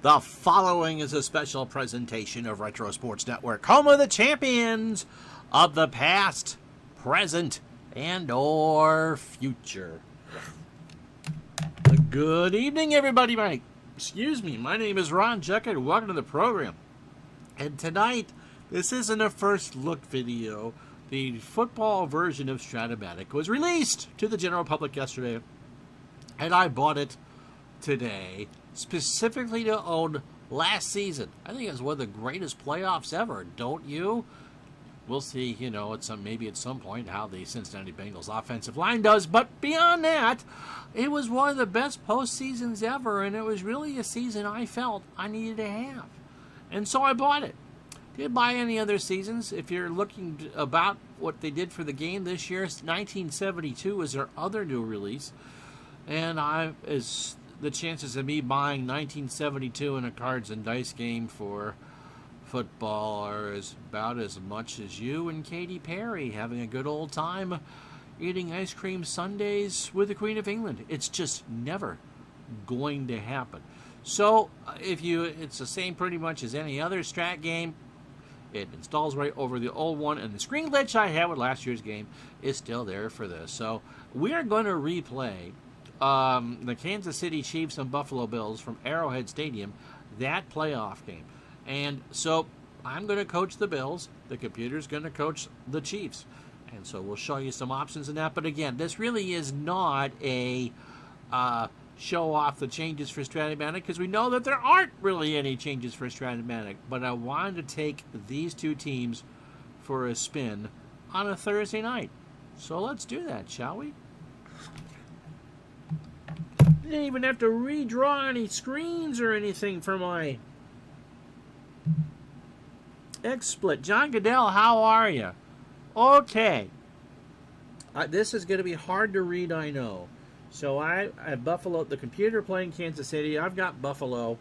The following is a special presentation of Retro Sports Network, home of the champions of the past, present, and or future. Good evening, everybody. My name is Ron Jeckett. Welcome to the program. And tonight, this isn't a first look video. The football version of Strat-o-Matic was released to the general public yesterday, and I bought it today specifically to own last season. I think it was one of the greatest playoffs ever, don't you? We'll see, maybe at some point how the Cincinnati Bengals offensive line does, but beyond that, it was one of the best postseasons ever, and it was really a season I felt I needed to have. And so I bought it. Didn't buy any other seasons. If you're looking about what they did for the game this year, 1972 is their other new release, and the chances of me buying 1972 in a cards and dice game for football are about as much as you and Katy Perry having a good old time eating ice cream sundaes with the Queen of England. It's just never going to happen. So it's the same pretty much as any other Strat game. It installs right over the old one, and the screen glitch I had with last year's game is still there for this. So we are going to replay the Kansas City Chiefs and Buffalo Bills from Arrowhead Stadium, that playoff game. And so I'm going to coach the Bills. The computer's going to coach the Chiefs. And so we'll show you some options in that. But again, this really is not a show off the changes for Strat-o-Matic, because we know that there aren't really any changes for Strat-o-Matic. But I wanted to take these two teams for a spin on a Thursday night. So let's do that, shall we? Didn't even have to redraw any screens or anything for my XSplit. John Goodell, how are you? Okay. This is going to be hard to read, I know. So I Buffalo, the computer playing Kansas City. I've got Buffalo.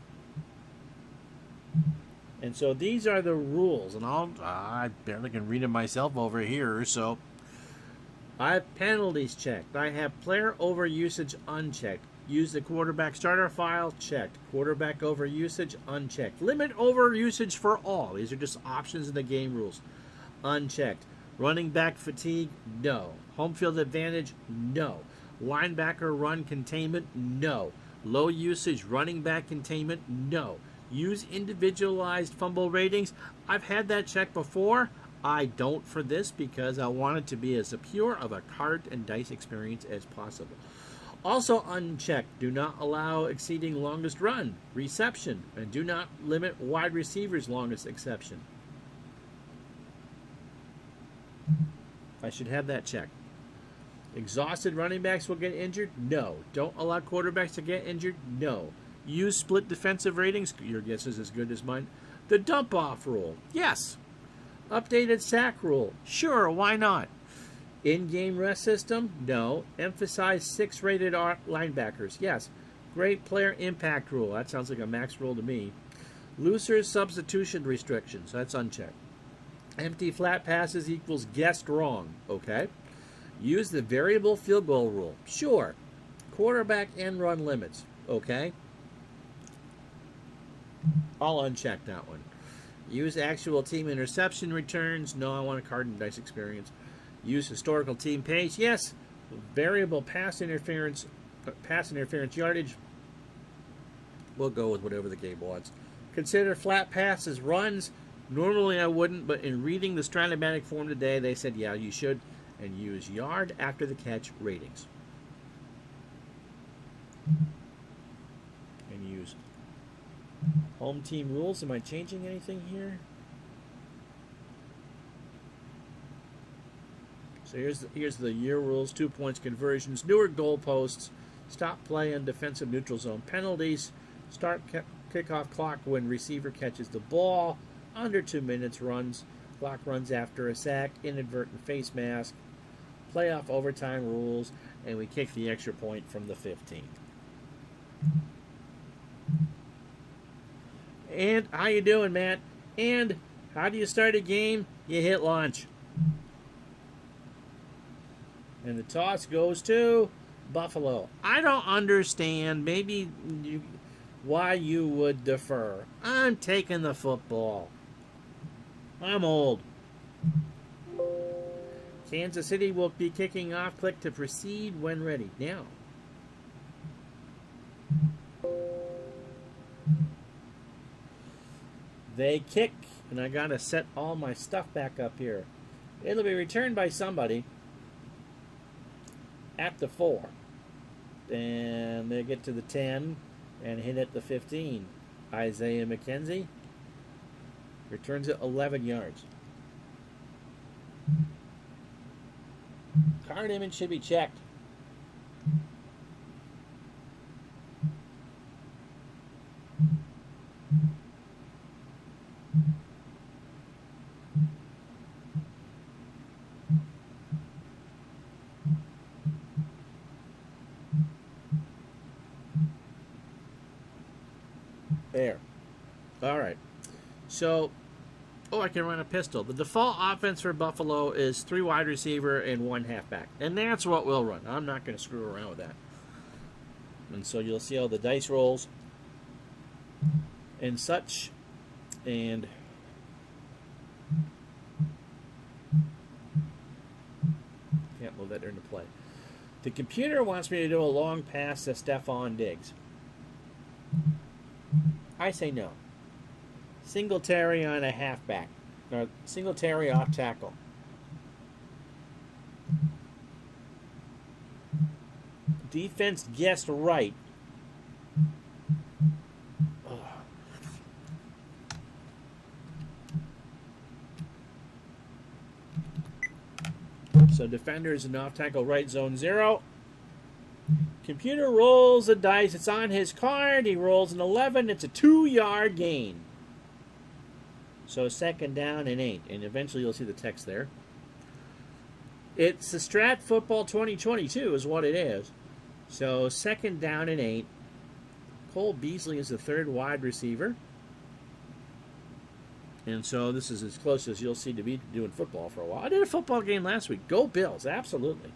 And so these are the rules. And I barely can read them myself over here. So I have penalties checked. I have player over usage unchecked. Use the quarterback starter file, checked. Quarterback over usage, unchecked. Limit over usage for all. These are just options in the game rules. Unchecked. Running back fatigue, no. Home field advantage, no. Linebacker run containment, no. Low usage running back containment, no. Use individualized fumble ratings. I've had that checked before. I don't for this because I want it to be as pure of a card and dice experience as possible. Also unchecked, do not allow exceeding longest run, reception, and do not limit wide receivers' longest exception. I should have that checked. Exhausted running backs will get injured? No. Don't allow quarterbacks to get injured? No. Use split defensive ratings? Your guess is as good as mine. The dump-off rule? Yes. Updated sack rule? Sure, why not? In-game rest system? No. Emphasize 6 rated linebackers? Yes. Great player impact rule? That sounds like a max rule to me. Looser substitution restrictions? That's unchecked. Empty flat passes equals guessed wrong? Okay. Use the variable field goal rule? Sure. Quarterback end run limits? Okay. I'll uncheck that one. Use actual team interception returns? No, I want a card and dice experience. Use historical team pace? Yes. Variable pass interference yardage? We'll go with whatever the game wants. Consider flat passes runs? Normally I wouldn't, but in reading the Strat-o-Matic form today, they said, yeah, you should. And use yard after the catch ratings. And use home team rules. Am I changing anything here? So here's the year rules, 2 points conversions, newer goalposts, stop play in defensive neutral zone penalties, start kickoff clock when receiver catches the ball, under 2 minutes runs, clock runs after a sack, inadvertent face mask, playoff overtime rules, and we kick the extra point from the 15. And how you doing, Matt? And how do you start a game? You hit launch. And the toss goes to Buffalo. I don't understand. Maybe why you would defer. I'm taking the football. I'm old. Kansas City will be kicking off. Click to proceed when ready. Now. They kick, and I gotta set all my stuff back up here. It'll be returned by somebody at the 4. And they get to the 10 and hit at the 15. Isaiah McKenzie returns it 11 yards. Card image should be checked. There. All right. So, I can run a pistol. The default offense for Buffalo is 3 wide receiver and 1 halfback. And that's what we'll run. I'm not going to screw around with that. And so you'll see how the dice rolls and such. And can't move that into play. The computer wants me to do a long pass to Stephon Diggs. I say no. Singletary on a halfback. Or Singletary off tackle. Defense guessed right. Ugh. So defenders in off tackle right, zone 0. Computer rolls the dice. It's on his card. He rolls an 11. It's a 2-yard gain. So second down and 8. And eventually you'll see the text there. It's the Strat Football 2022 is what it is. So second down and 8. Cole Beasley is the 3rd wide receiver. And so this is as close as you'll see to be doing football for a while. I did a football game last week. Go Bills. Absolutely.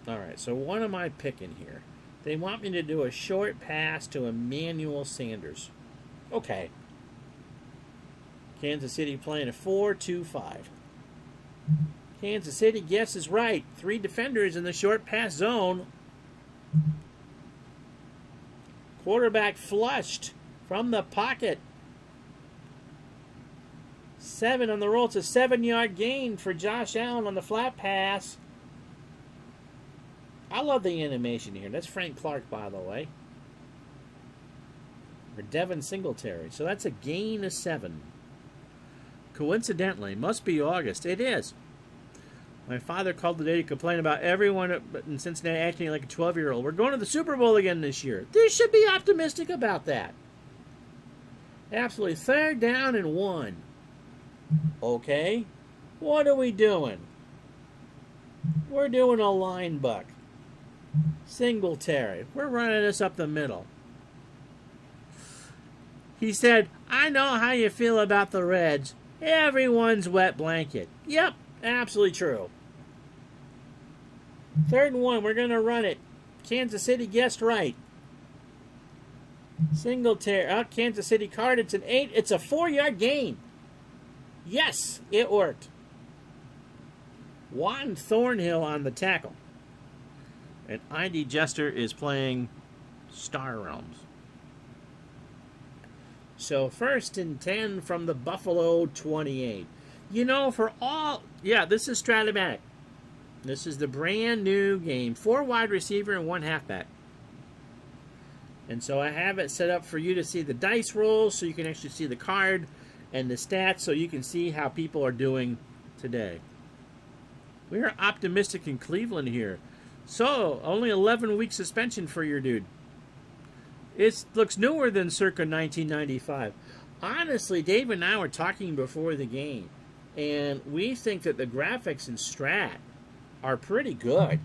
All right, so what am I picking here? They want me to do a short pass to Emmanuel Sanders. Okay. Kansas City playing a 4-2-5. Kansas City guesses right. 3 defenders in the short pass zone. Quarterback flushed from the pocket. 7 on the roll. It's a 7-yard gain for Josh Allen on the flat pass. I love the animation here. That's Frank Clark, by the way. Or Devin Singletary. So that's a gain of 7. Coincidentally, must be August. It is. My father called today to complain about everyone in Cincinnati acting like a 12-year-old. We're going to the Super Bowl again this year. They should be optimistic about that. Absolutely. 3rd down and 1. Okay. What are we doing? We're doing a line buck. Singletary. We're running this up the middle. He said, I know how you feel about the Reds. Everyone's wet blanket. Yep, absolutely true. 3rd and 1. We're going to run it. Kansas City guessed right. Singletary. Kansas City card. It's an 8. It's a 4-yard gain. Yes, it worked. Juan Thornhill on the tackle. And ID Jester is playing Star Realms. So 1st and 10 from the Buffalo 28. You know, for all... Yeah, this is Strat-o-Matic. This is the brand new game. 4 wide receiver and 1 halfback. And so I have it set up for you to see the dice rolls so you can actually see the card and the stats so you can see how people are doing today. We are optimistic in Cleveland here. So, only 11-week suspension for your dude. It looks newer than circa 1995. Honestly, Dave and I were talking before the game, and we think that the graphics in Strat are pretty good.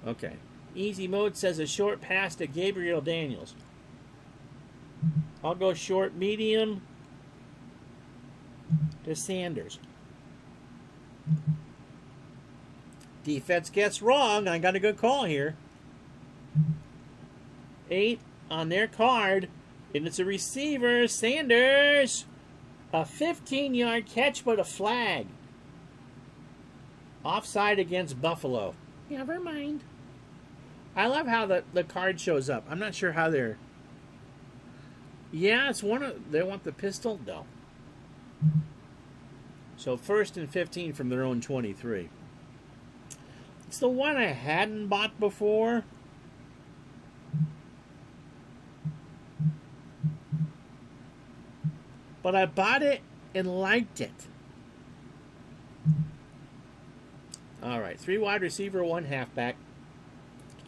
Okay. Easy mode says a short pass to Gabriel Daniels. I'll go short, medium to Sanders. Defense gets wrong. I got a good call here. 8 on their card. And it's a receiver, Sanders. A 15-yard catch, but a flag. Offside against Buffalo. Never mind. I love how the card shows up. I'm not sure how they're... Yeah, it's one of... They want the pistol? No. So 1st and 15 from their own 23. It's the one I hadn't bought before. But I bought it and liked it. All right, 3 wide receiver, 1 halfback.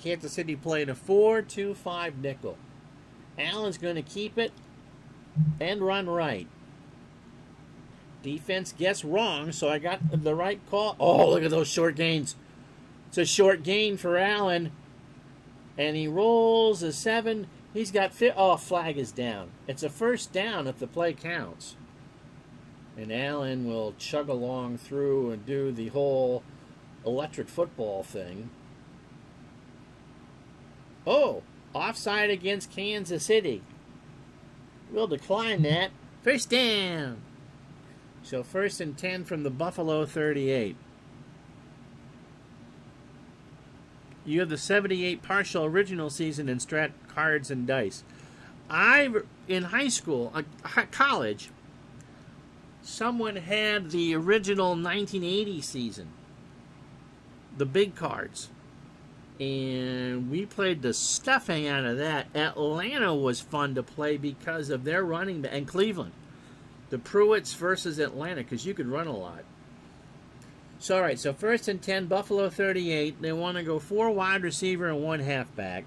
Kansas City playing a 4-2-5 nickel. Allen's going to keep it and run right. Defense guessed wrong, so I got the right call. Oh, look at those short gains. It's a short gain for Allen. And he rolls a 7. He's got... Oh, flag is down. It's a first down if the play counts. And Allen will chug along through and do the whole electric football thing. Oh, offside against Kansas City. We'll decline that. First down. So 1st and 10 from the Buffalo 38. You have the 78 partial original season in Strat cards and dice. In high school, college, someone had the original 1980 season. The big cards. And we played the stuffing out of that. Atlanta was fun to play because of their running back. And Cleveland. The Pruitts versus Atlanta, because you could run a lot. So, all right, so 1st and 10, Buffalo 38. They want to go 4 wide receiver and 1 halfback.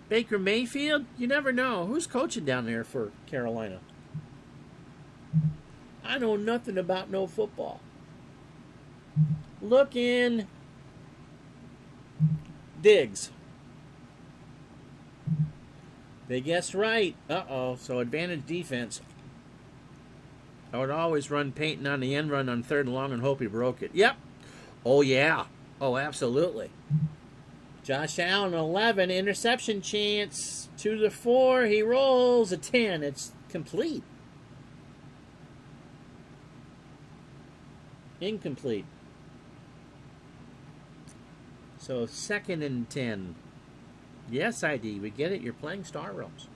Baker Mayfield, you never know. Who's coaching down there for Carolina? I know nothing about no football. Look in Diggs. They guessed right. Uh-oh, so advantage defense. I would always run Peyton on the end run on 3rd and long and hope he broke it. Yep. Oh, yeah. Oh, absolutely. Josh Allen, 11. Interception chance. 2-4. He rolls a 10. It's complete. Incomplete. So 2nd and 10. Yes, ID. We get it. You're playing Star Realms.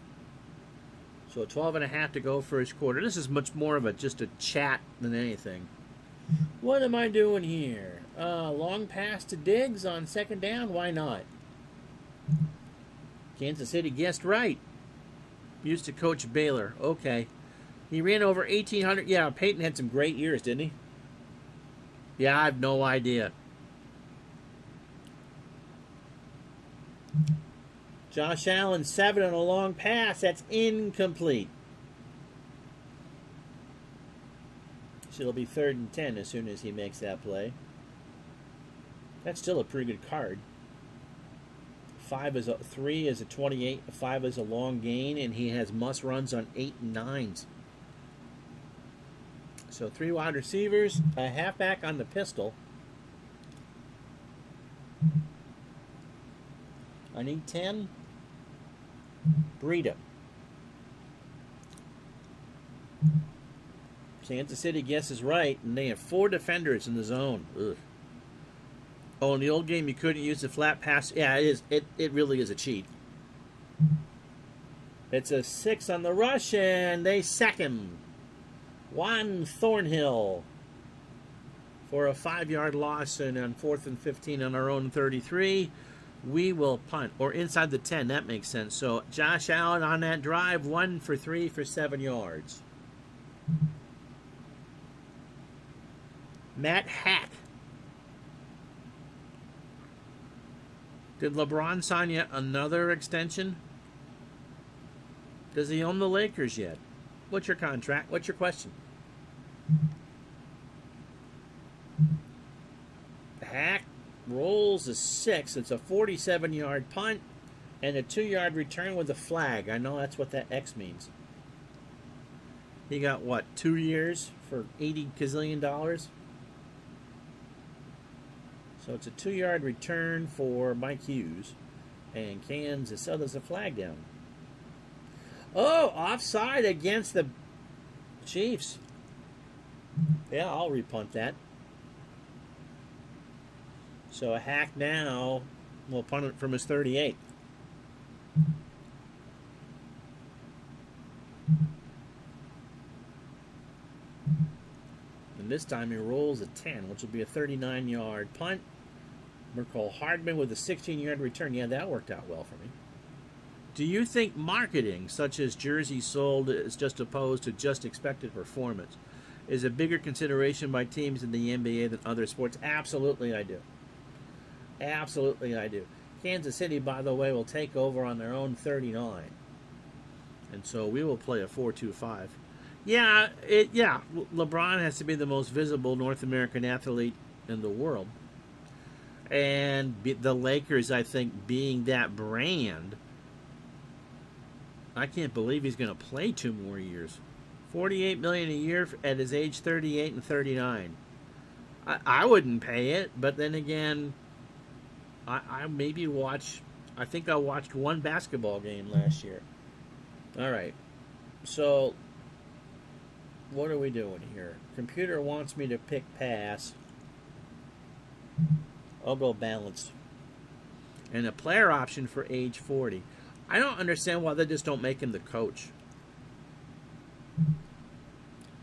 So 12.5 to go first quarter. This is much more of just a chat than anything. What am I doing here? Long pass to Diggs on 2nd down. Why not? Kansas City guessed right. Used to coach Baylor. Okay. He ran over 1,800. Yeah, Peyton had some great years, didn't he? Yeah, I have no idea. Josh Allen, 7 on a long pass. That's incomplete. So it'll be 3rd and 10 as soon as he makes that play. That's still a pretty good card. 3 is a 28. 5 is a long gain, and he has must runs on 8 and 9s. So 3 wide receivers, a halfback on the pistol. I need 10. Breida. Kansas City guesses right, and they have 4 defenders in the zone. Ugh. Oh, in the old game, you couldn't use the flat pass. Yeah, it is. It really is a cheat. It's a 6 on the rush, and they sack him. Juan Thornhill for a 5-yard loss, and on 4th and 15 on our own 33. We will punt, or inside the 10. That makes sense. So Josh Allen on that drive, 1 for 3 for 7 yards. Matt Hack. Did LeBron sign yet another extension? Does he own the Lakers yet? What's your contract? What's your question? Hack rolls a 6. It's a 47-yard punt and a 2-yard return with a flag. I know that's what that X means. He got, what, 2 years for $80 gazillion? So it's a 2-yard return for Mike Hughes. And Kansas, oh, there's a flag down. Oh, offside against the Chiefs. Yeah, I'll repunt that. So a hack now will punt it from his 38. And this time he rolls a 10, which will be a 39-yard punt. Merkel Hardman with a 16-yard return. Yeah, that worked out well for me. Do you think marketing, such as jerseys sold as just opposed to just expected performance, is a bigger consideration by teams in the NBA than other sports? Absolutely, I do. Absolutely, I do. Kansas City, by the way, will take over on their own 39. And so we will play a 4-2-5. Yeah, LeBron has to be the most visible North American athlete in the world. And the Lakers, I think, being that brand, I can't believe he's going to play 2 more years. $48 million a year at his age 38 and 39. I wouldn't pay it, but then again, I maybe watch. I think I watched 1 basketball game last year. All right, so what are we doing here? Computer wants me to pick pass. I'll go balanced. And a player option for age 40. I don't understand why they just don't make him the coach.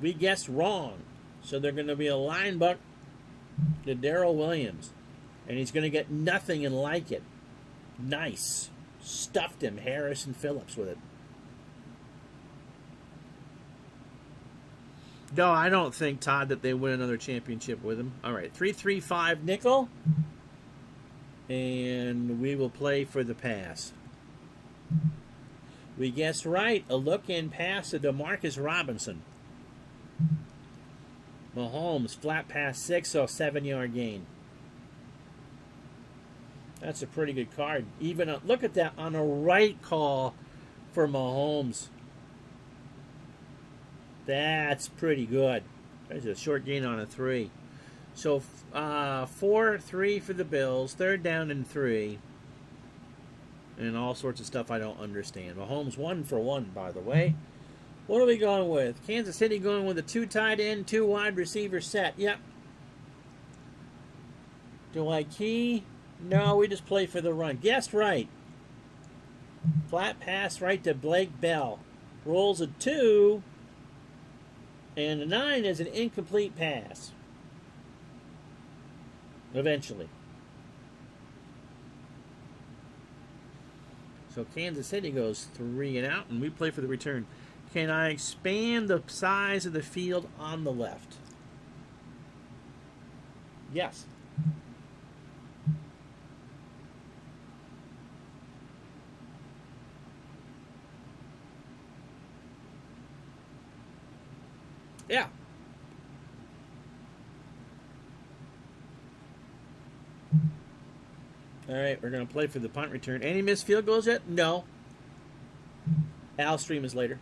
We guessed wrong. So they're going to be a linebacker to Darrell Williams. And he's going to get nothing and like it. Nice. Stuffed him, Harrison Phillips, with it. No, I don't think, Todd, that they win another championship with him. All right, 3-3-5 nickel. And we will play for the pass. We guessed right. A look-in pass to DeMarcus Robinson. Mahomes, flat pass 6, so 7-yard gain. That's a pretty good card. Even look at that on a right call for Mahomes. That's pretty good. There's a short gain on a 3. So 4-3 for the Bills. 3rd down and 3. And all sorts of stuff I don't understand. Mahomes 1 for 1, by the way. What are we going with? Kansas City going with a 2 tight end, 2 wide receiver set. Yep. Do I key? No, we just play for the run. Guessed right. Flat pass right to Blake Bell. Rolls a 2. And a 9 is an incomplete pass. Eventually. So Kansas City goes 3 and out, and we play for the return. Can I expand the size of the field on the left? Yes. Yeah. All right, we're going to play for the punt return. Any missed field goals yet? No. Al stream is later.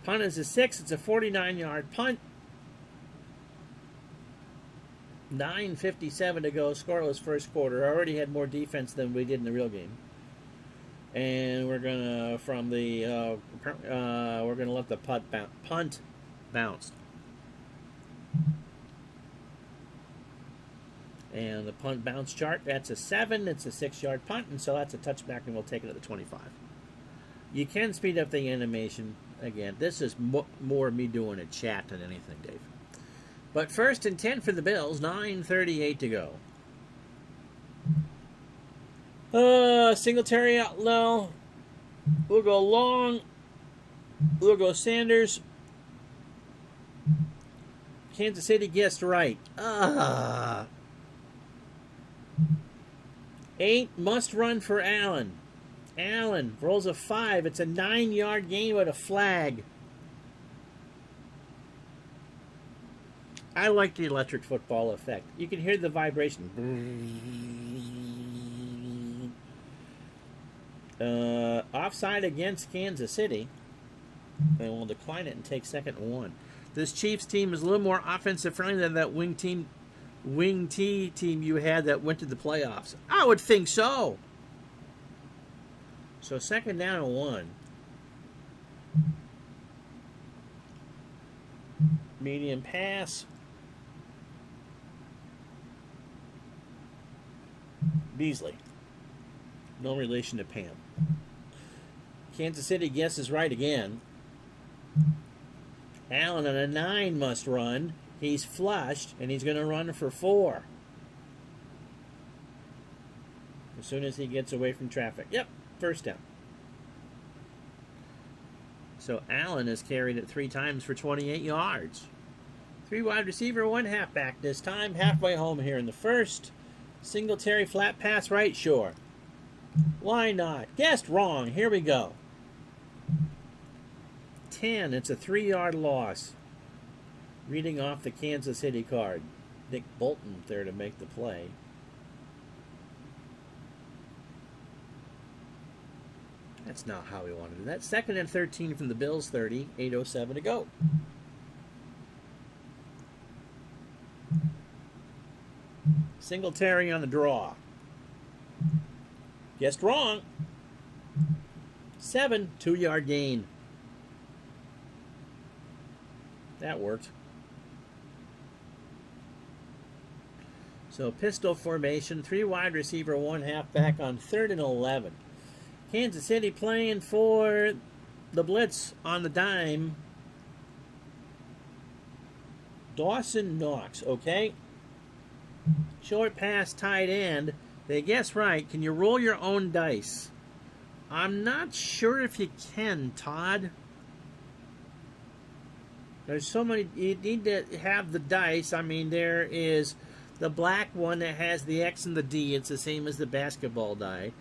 Punt is a 6. It's a 49-yard punt. 9:57 to go. Scoreless first quarter. I already had more defense than we did in the real game. And we're gonna we're gonna let the punt bounce. And the punt bounce chart, that's a 7. It's a 6-yard punt, and so that's a touchback, and we'll take it at the 25. You can speed up the animation. Again, this is more me doing a chat than anything, Dave. But 1st and 10 for the Bills, 9:38 to go. Singletary out low. We'll go long. We'll go Sanders. Kansas City guessed right. 8 must run for Allen. Allen rolls a 5. It's a 9-yard gain with a flag. I like the electric football effect. You can hear the vibration. Offside against Kansas City. And we'll decline it and take 2nd and 1. This Chiefs team is a little more offensive friendly than that wing team wing T team you had that went to the playoffs? I would think so. So 2nd down and 1. Medium pass. Beasley. No relation to Pam. Kansas City guesses right again. Allen on a 9 must run. He's flushed, and he's going to run for 4. As soon as he gets away from traffic. Yep, 1st down. So Allen has carried it 3 times for 28 yards. 3 wide receiver, 1 halfback this time. Halfway home here in the 1st. Singletary flat pass right, sure. Why not? Guessed wrong. Here we go. 10. It's a 3-yard loss. Reading off the Kansas City card. Nick Bolton there to make the play. That's not how we want to do that. 2nd and 13 from the Bills 30. 8:07 to go. Singletary on the draw. Guessed wrong. 7. 2-yard gain. That worked. So pistol formation, 3 wide receiver, 1 halfback on 3rd and 11. Kansas City playing for the blitz on the dime. Dawson Knox, okay? Short pass, tight end. They guess right. Can you roll your own dice? I'm not sure if you can, Todd. There's so many. You need to have the dice. I mean, there is the black one that has the X and the D. It's the same as the basketball die.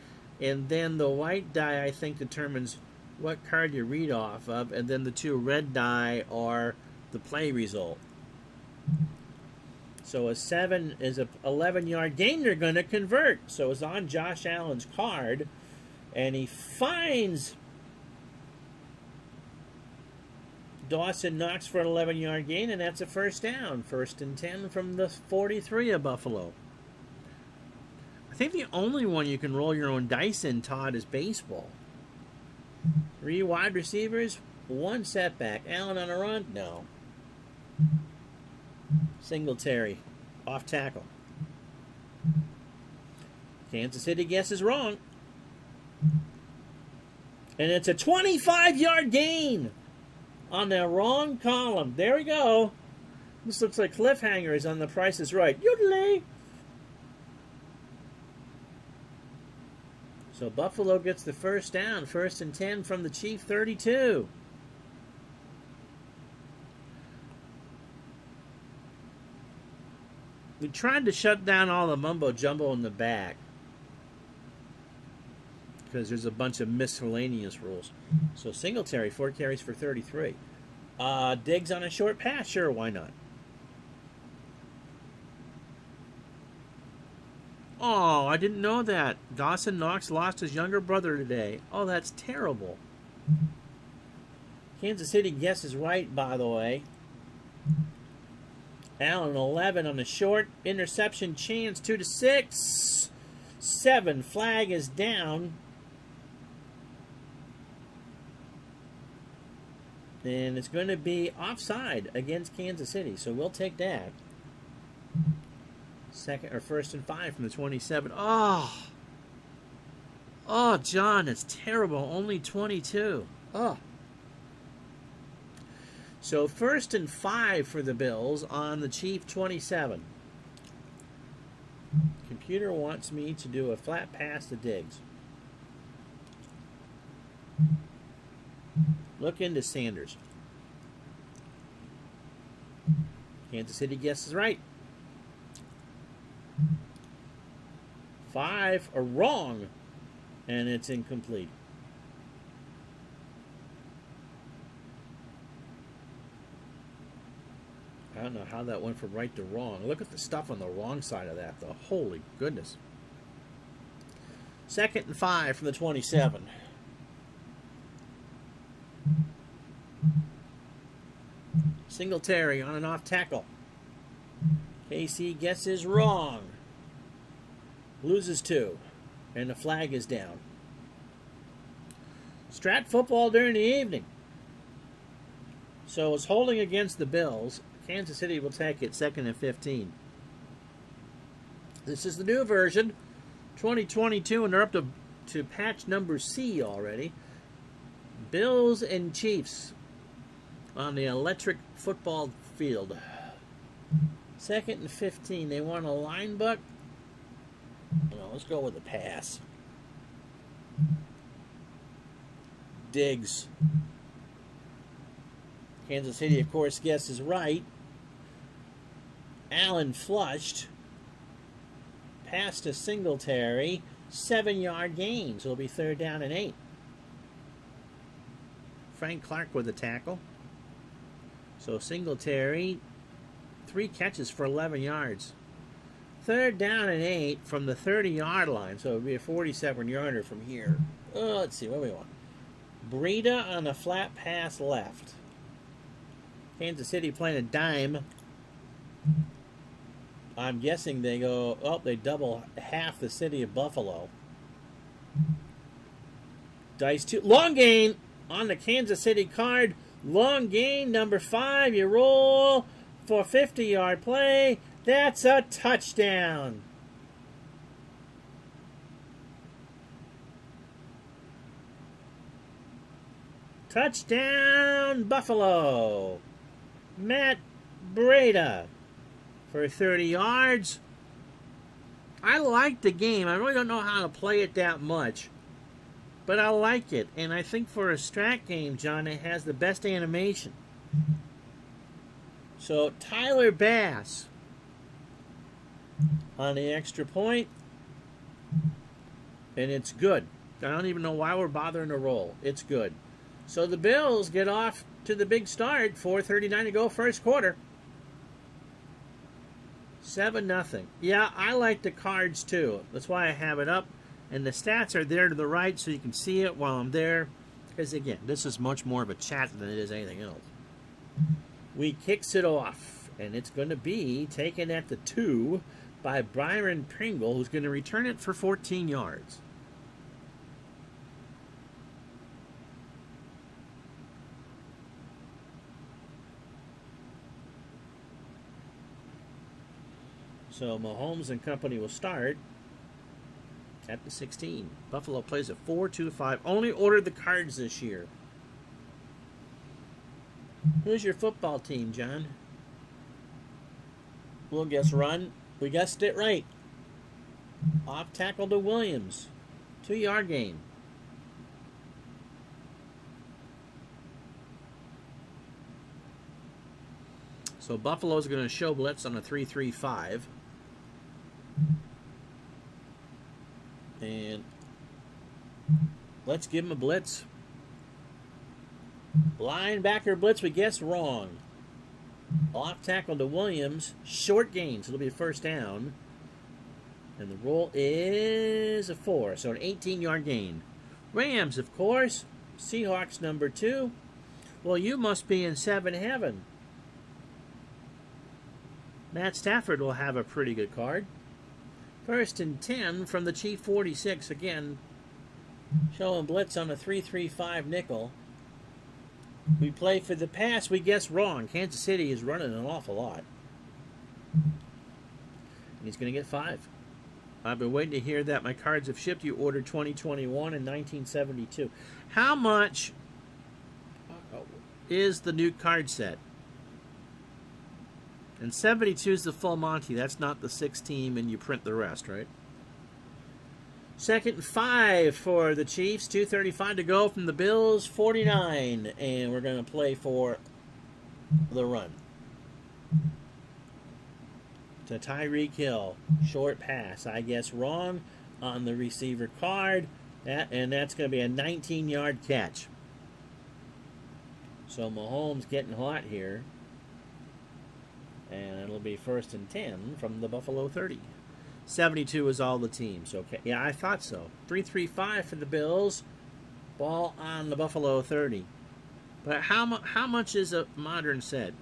And then the white die, I think, determines what card you read off of. And then the 2 red die are the play result. So a 7 is a 11-yard gain. They're going to convert. So it's on Josh Allen's card. And he finds Dawson Knox for an 11-yard gain. And that's a 1st down. 1st and 10 from the 43 of Buffalo. I think the only one you can roll your own dice in, Todd, is baseball. 3 wide receivers, 1 setback. Allen on a run? No. Singletary, off tackle. Kansas City guesses wrong. And it's a 25-yard gain on the wrong column. There we go. This looks like cliffhangers on The Price is Right. Yodelay. So Buffalo gets the 1st down. 1st and 10 from the Chief 32. We tried to shut down all the mumbo-jumbo in the back because there's a bunch of miscellaneous rules. So Singletary, 4 carries for 33. Diggs on a short pass? Sure, why not? Oh, I didn't know that. Dawson Knox lost his younger brother today. Oh, that's terrible. Kansas City guesses right, by the way. Allen 11 on the short. Interception chance 2-6. 7. Flag is down. And it's going to be offside against Kansas City. So we'll take that. 1st and 5 from the 27. Oh, John, it's terrible. Only 22. Oh. So 1st and 5 for the Bills on the Chief 27. Computer wants me to do a flat pass to Diggs. Look into Sanders. Kansas City guesses right. 5 are wrong, and it's incomplete. I don't know how that went from right to wrong. Look at the stuff on the wrong side of that, though. Holy goodness. 2nd and 5 from the 27. Singletary on an off tackle. KC guesses wrong. Loses 2. And the flag is down. Strat football during the evening. So it's holding against the Bills. Kansas City will take it 2nd and 15. This is the new version, 2022, and they're up to patch number C already. Bills and Chiefs on the electric football field. 2nd and 15. They want a line buck. No, let's go with a pass. Diggs. Kansas City, of course, guesses right. Allen flushed. Pass to Singletary. 7-yard gain. So it'll be 3rd down and 8. Frank Clark with the tackle. So Singletary, 3 catches for 11 yards. 3rd down and 8 from the 30-yard line. So it'll be a 47-yarder from here. Let's see, what do we want? Breida on a flat pass left. Kansas City playing a dime. I'm guessing they go, they double half the city of Buffalo. Dice 2. Long gain on the Kansas City card. Long gain, number 5. You roll for a 50-yard play. That's a touchdown. Touchdown, Buffalo. Matt Breida for 30 yards. I like the game. I really don't know how to play it that much, but I like it. And I think for a strat game, John, it has the best animation. So Tyler Bass on the extra point, and it's good. I don't even know why we're bothering to roll. It's good. So the Bills get off to the big start. 4:39 to go, first quarter. 7-0. Yeah, I like the cards too. That's why I have it up. And the stats are there to the right so you can see it while I'm there. Because again, this is much more of a chat than it is anything else. We kicks it off. And it's going to be taken at the 2 by Byron Pringle, who's going to return it for 14 yards. So Mahomes and company will start at the 16. Buffalo plays a 4-2-5. Only ordered the cards this year. Who's your football team, John? We'll guess run. We guessed it right. Off tackle to Williams. 2-yard gain. So Buffalo's going to show blitz on a 3-3-5. And let's give him a blitz. Linebacker blitz, we guessed wrong. Off tackle to Williams. Short gain, so it'll be a 1st down. And the roll is a 4, so an 18-yard gain. Rams, of course. Seahawks number 2. Well, you must be in 7 heaven. Matt Stafford will have a pretty good card. 1st and 10 from the Chief 46. Again, showing blitz on a 3-3-5 nickel. We play for the pass. We guess wrong. Kansas City is running an awful lot. And he's going to get 5. I've been waiting to hear that. My cards have shipped. You ordered 2021 and 1972. How much is the new card set? And 72 is the full Monty. That's not the 6 team, and you print the rest, right? 2nd and 5 for the Chiefs. 2:35 to go from the Bills. 49. And we're going to play for the run. To Tyreek Hill. Short pass. I guess wrong on the receiver card. And that's going to be a 19-yard catch. So Mahomes getting hot here. And it'll be 1st and 10 from the Buffalo 30. 72 is all the teams. Okay, yeah, I thought so. 3-3-5 for the Bills. Ball on the Buffalo 30. But how much is a modern set?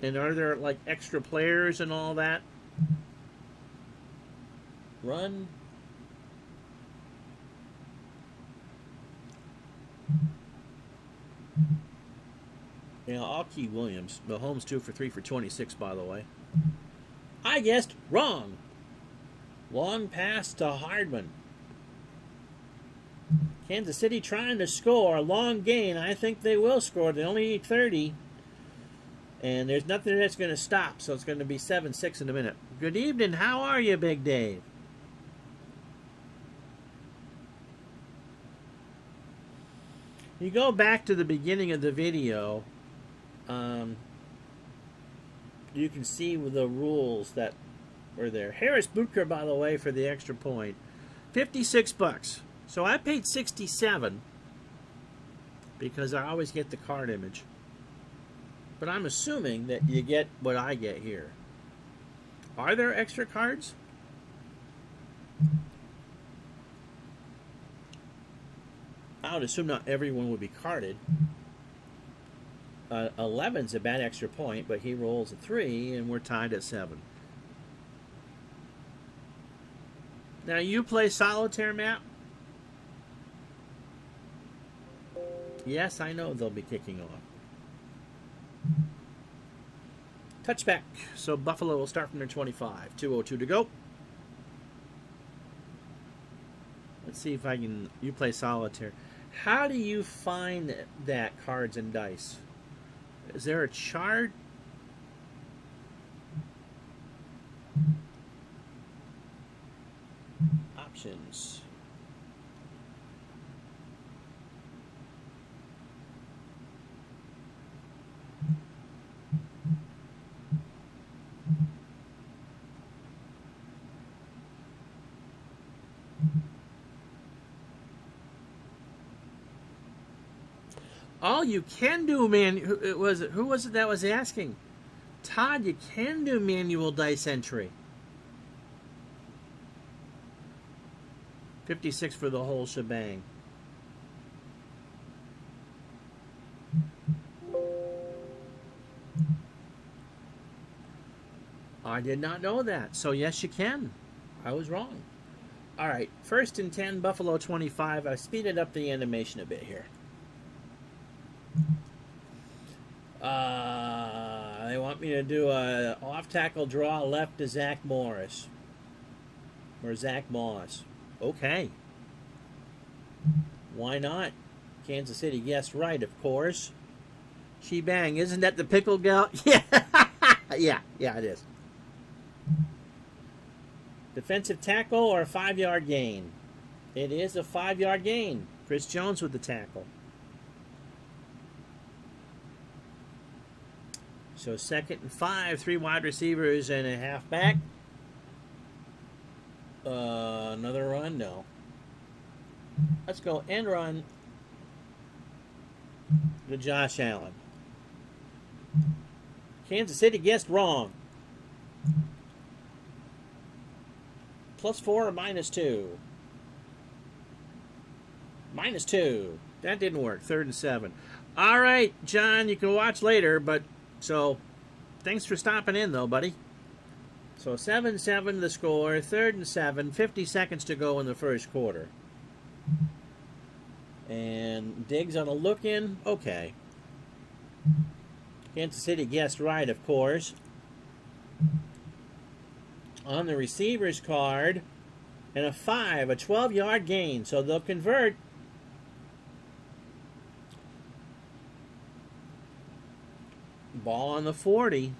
And are there like extra players and all that? Run. Yeah, I'll key Williams. Mahomes 2 for 3 for 26, by the way. I guessed wrong. Long pass to Hardman. Kansas City trying to score. Long gain. I think they will score. They only need 30. And there's nothing that's going to stop. So it's going to be 7-6 in a minute. Good evening. How are you, Big Dave? You go back to the beginning of the video. You can see the rules that were there. Harris Butker, by the way, for the extra point. $56. So I paid 67 because I always get the card image. But I'm assuming that you get what I get here. Are there extra cards? I would assume not everyone would be carded. 11's a bad extra point, but he rolls a 3, and we're tied at 7. Now, you play solitaire, Matt? Yes, I know they'll be kicking off. Touchback. So Buffalo will start from their 25. 2:02 to go. Let's see if I can... You play solitaire. How do you find that cards and dice? Is there a chart? Options. Oh, you can do who was it that was asking? Todd, you can do manual dice entry. 56 for the whole shebang. I did not know that. So yes, you can. I was wrong. All right, 1st and 10, Buffalo 25. I speeded up the animation a bit here. They want me to do a off-tackle draw left to Zach Morris. Or Zach Moss. Okay. Why not? Kansas City guessed right, of course. Shebang. Isn't that the pickle gal? Yeah. yeah, it is. Defensive tackle or a 5-yard gain? It is a 5-yard gain. Chris Jones with the tackle. So 2nd and 5, 3 wide receivers and a halfback. Another run? No. Let's go end run to Josh Allen. Kansas City guessed wrong. +4 or -2? -2. That didn't work. 3rd and 7. All right, John, you can watch later, but so thanks for stopping in, though, buddy. So 7-7 the score, 3rd and 7, 50 seconds to go in the first quarter. And Diggs on a look-in. Okay. Kansas City guessed right, of course. On the receiver's card, and a 5, a 12-yard gain. So they'll convert. Ball on the 40.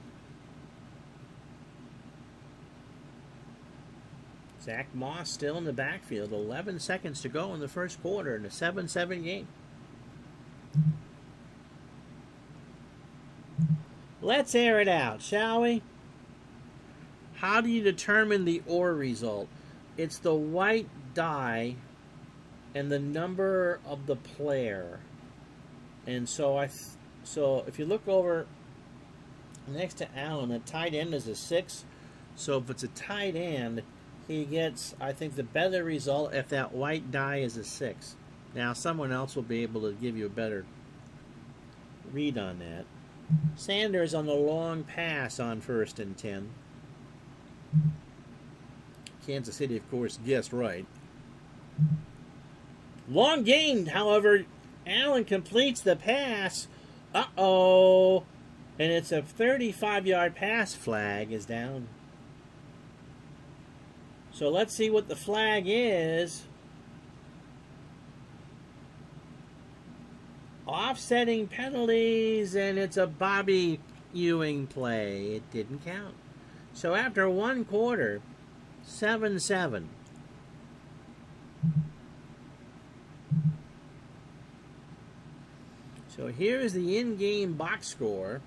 Zach Moss still in the backfield. 11 seconds to go in the first quarter in a 7-7 game. Let's air it out, shall we? How do you determine the OR result? It's the white die and the number of the player. And so if you look over next to Allen, a tight end is a 6. So if it's a tight end, he gets, I think, the better result if that white die is a 6. Now, someone else will be able to give you a better read on that. Sanders on the long pass on 1st and 10. Kansas City, of course, guessed right. Long gain, however, Allen completes the pass. Uh-oh. And it's a 35-yard pass. Flag is down. So let's see what the flag is. Offsetting penalties, and it's a Bobby Ewing play. It didn't count. So after one quarter, 7-7. So here is the in-game box score.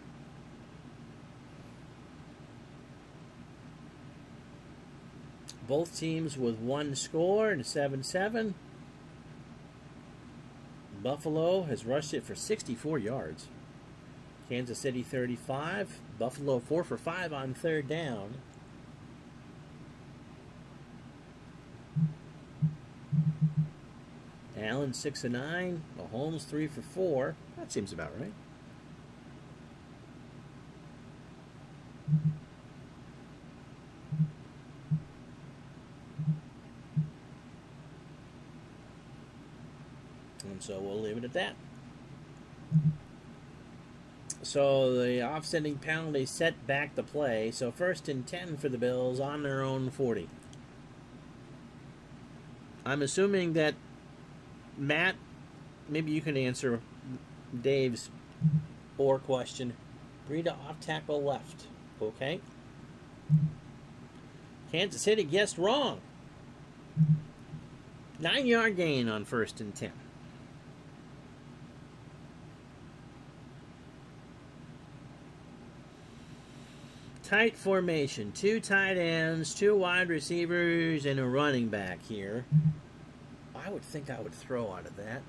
Both teams with one score and 7-7. Buffalo has rushed it for 64 yards. Kansas City 35. Buffalo 4 for 5 on third down. Allen 6 of 9. Mahomes 3 for 4. That seems about right. And so we'll leave it at that. So the offsetting penalty set back the play. So 1st and 10 for the Bills on their own 40. I'm assuming that Matt, maybe you can answer Dave's or question. Breida off tackle left. Okay. Kansas City guessed wrong. 9-yard gain on 1st and 10. Tight formation. 2 tight ends, 2 wide receivers, and a running back here. I would think I would throw out of that.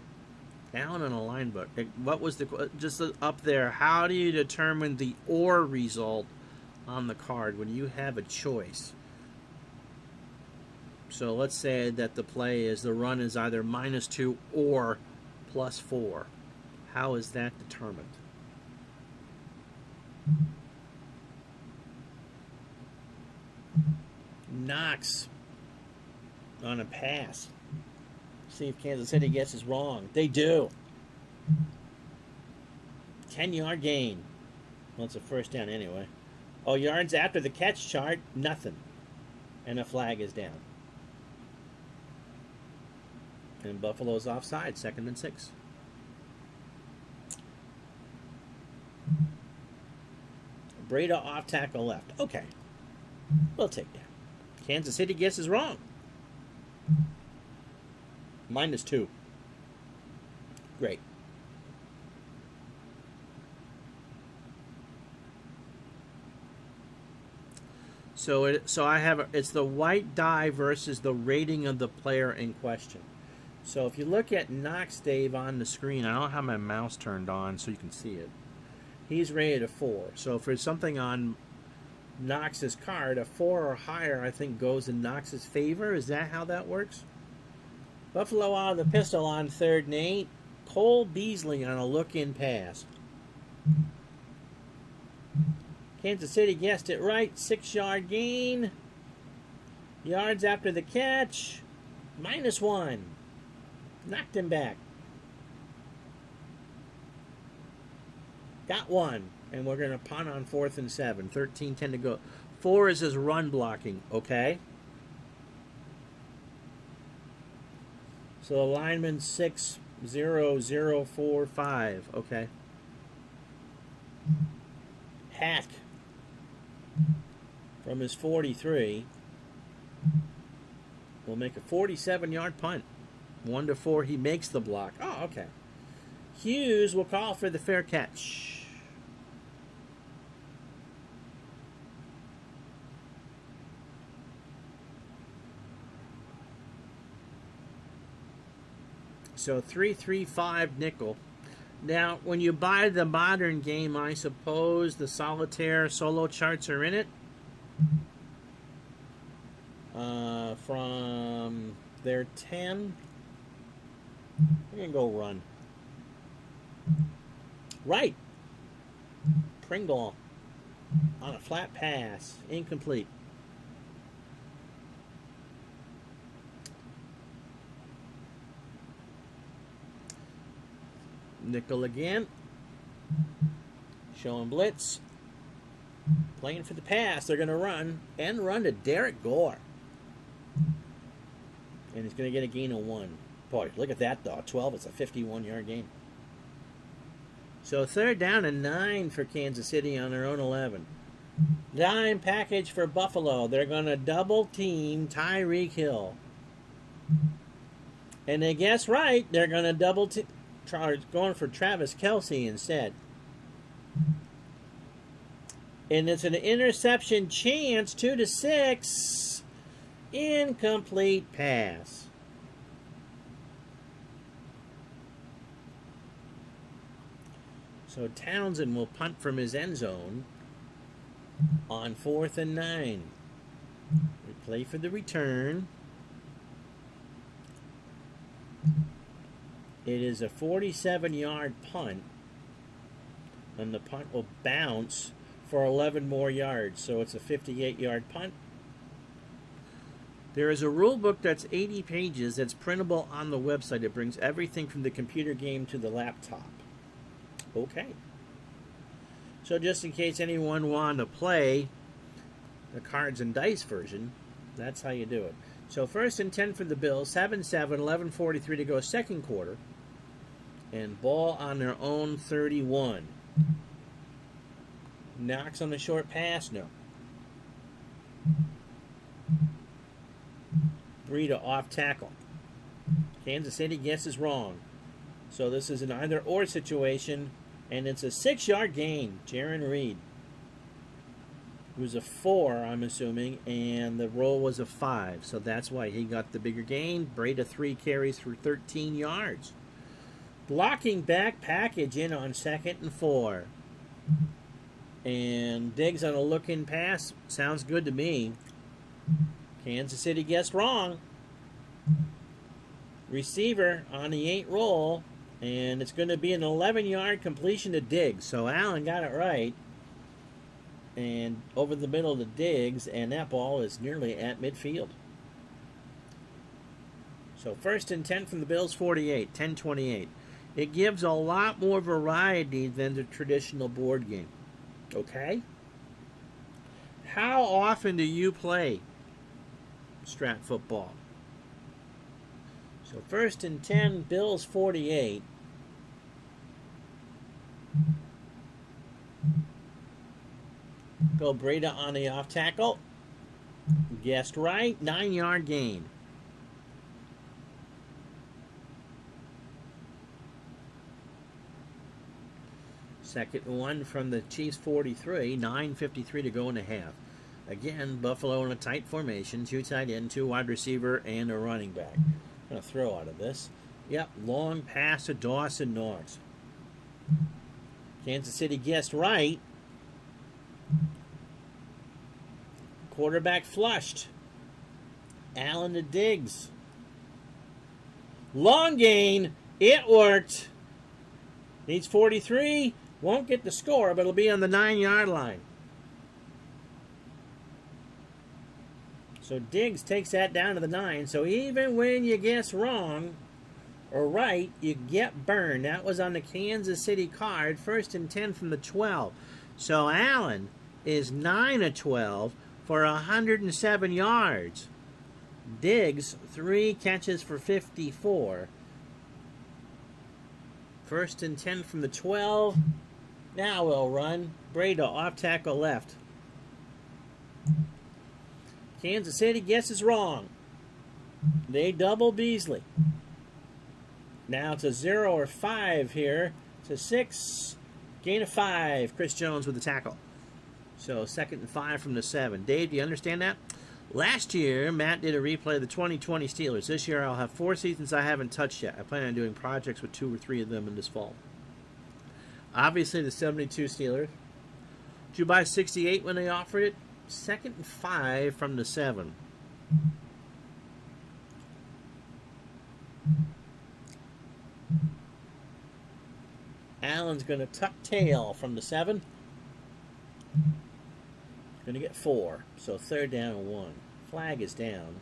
Allen on a line book. What was the, just up there, how do you determine the or result on the card when you have a choice? So let's say that the play is, the run is either -2 or +4. How is that determined? Knox on a pass. See if Kansas City guesses wrong. They do. 10-yard gain. Well, it's a 1st down anyway. Oh, yards after the catch chart, nothing. And a flag is down. And Buffalo's offside, 2nd and 6. Breida off tackle left. Okay. We'll take that. Kansas City guesses wrong. -2. Great. So I have it's the white die versus the rating of the player in question. So if you look at Knox, Dave, on the screen, I don't have my mouse turned on so you can see it. He's rated a 4. So for something on Knox's card, a 4 or higher, I think, goes in Knox's favor. Is that how that works? Buffalo out of the pistol on 3rd and 8. Cole Beasley on a look-in pass. Kansas City guessed it right. 6-yard gain. Yards after the catch. -1. Knocked him back. Got 1. And we're going to punt on 4th and 7. 13-10 to go. 4 is his run blocking. Okay. So the lineman 6-0-0-4-5. Okay. Hack from his 43 will make a 47-yard punt. 1-4. He makes the block. Oh, okay. Hughes will call for the fair catch. So 3-3-5 nickel. Now, when you buy the modern game, I suppose the solitaire solo charts are in it. From their 10, we're going to go run. Right. Pringle on a flat pass. Incomplete. Nickel again. Showing blitz. Playing for the pass. They're going to run to Derek Gore. And he's going to get a gain of 1. Boy, look at that, though. 12, it's a 51-yard gain. So 3rd down and 9 for Kansas City on their own 11. Dime package for Buffalo. They're going to double team Tyreek Hill. And they guess right. They're going to double team. Going for Travis Kelce instead. And it's an interception chance. 2-6. Incomplete pass. So Townsend will punt from his end zone on 4th and 9. We play for the return. It is a 47-yard punt. And the punt will bounce for 11 more yards. So it's a 58-yard punt. There is a rule book that's 80 pages that's printable on the website. It brings everything from the computer game to the laptop. Okay. So just in case anyone wanted to play the cards and dice version, that's how you do it. So 1st and 10 for the Bills, 7-7, 11:43 to go, 2nd quarter. And ball on their own 31. Knox on the short pass? No. Breida off tackle. Kansas City guesses wrong. So this is an either-or situation, and it's a 6-yard gain. Jaron Reed. It was a 4, I'm assuming, and the roll was a 5. So that's why he got the bigger gain. Breida 3 carries for 13 yards. Blocking back package in on 2nd and 4. And Diggs on a look-in pass. Sounds good to me. Kansas City guessed wrong. Receiver on the 8 roll. And it's going to be an 11-yard completion to Diggs. So Allen got it right. And over the middle to Diggs. And that ball is nearly at midfield. So 1st and 10 from the Bills, 48, 10-28. It gives a lot more variety than the traditional board game. Okay? How often do you play Strat football? So 1st and 10, Bills 48. Go Breida on the off tackle. Guessed right. 9-yard gain. Second one from the Chiefs 43. 9:53 to go in the half. Again, Buffalo in a tight formation. 2 tight end, 2 wide receiver, and a running back. I'm going to throw out of this. Yep, long pass to Dawson Knox. Kansas City guessed right. Quarterback flushed. Allen to Diggs. Long gain. It worked. Needs 43. Won't get the score, but it'll be on the 9-yard line. So Diggs takes that down to the 9. So even when you guess wrong or right, you get burned. That was on the Kansas City card. 1st and 10 from the 12. So Allen is 9 of 12 for 107 yards. Diggs, 3 catches for 54. 1st and 10 from the 12. Now we'll run. Breida off tackle left. Kansas City guesses wrong. They double Beasley. Now it's a 0 or 5 here. It's a 6. Gain of 5. Chris Jones with the tackle. So 2nd and 5 from the 7. Dave, do you understand that? Last year, Matt did a replay of the 2020 Steelers. This year, I'll have 4 seasons I haven't touched yet. I plan on doing projects with 2 or 3 of them in this fall. Obviously, the 72 Steelers. Did you buy 68 when they offered it? 2nd and 5 from the 7. Allen's going to tuck tail from the 7. Going to get 4. So 3rd down and 1. Flag is down.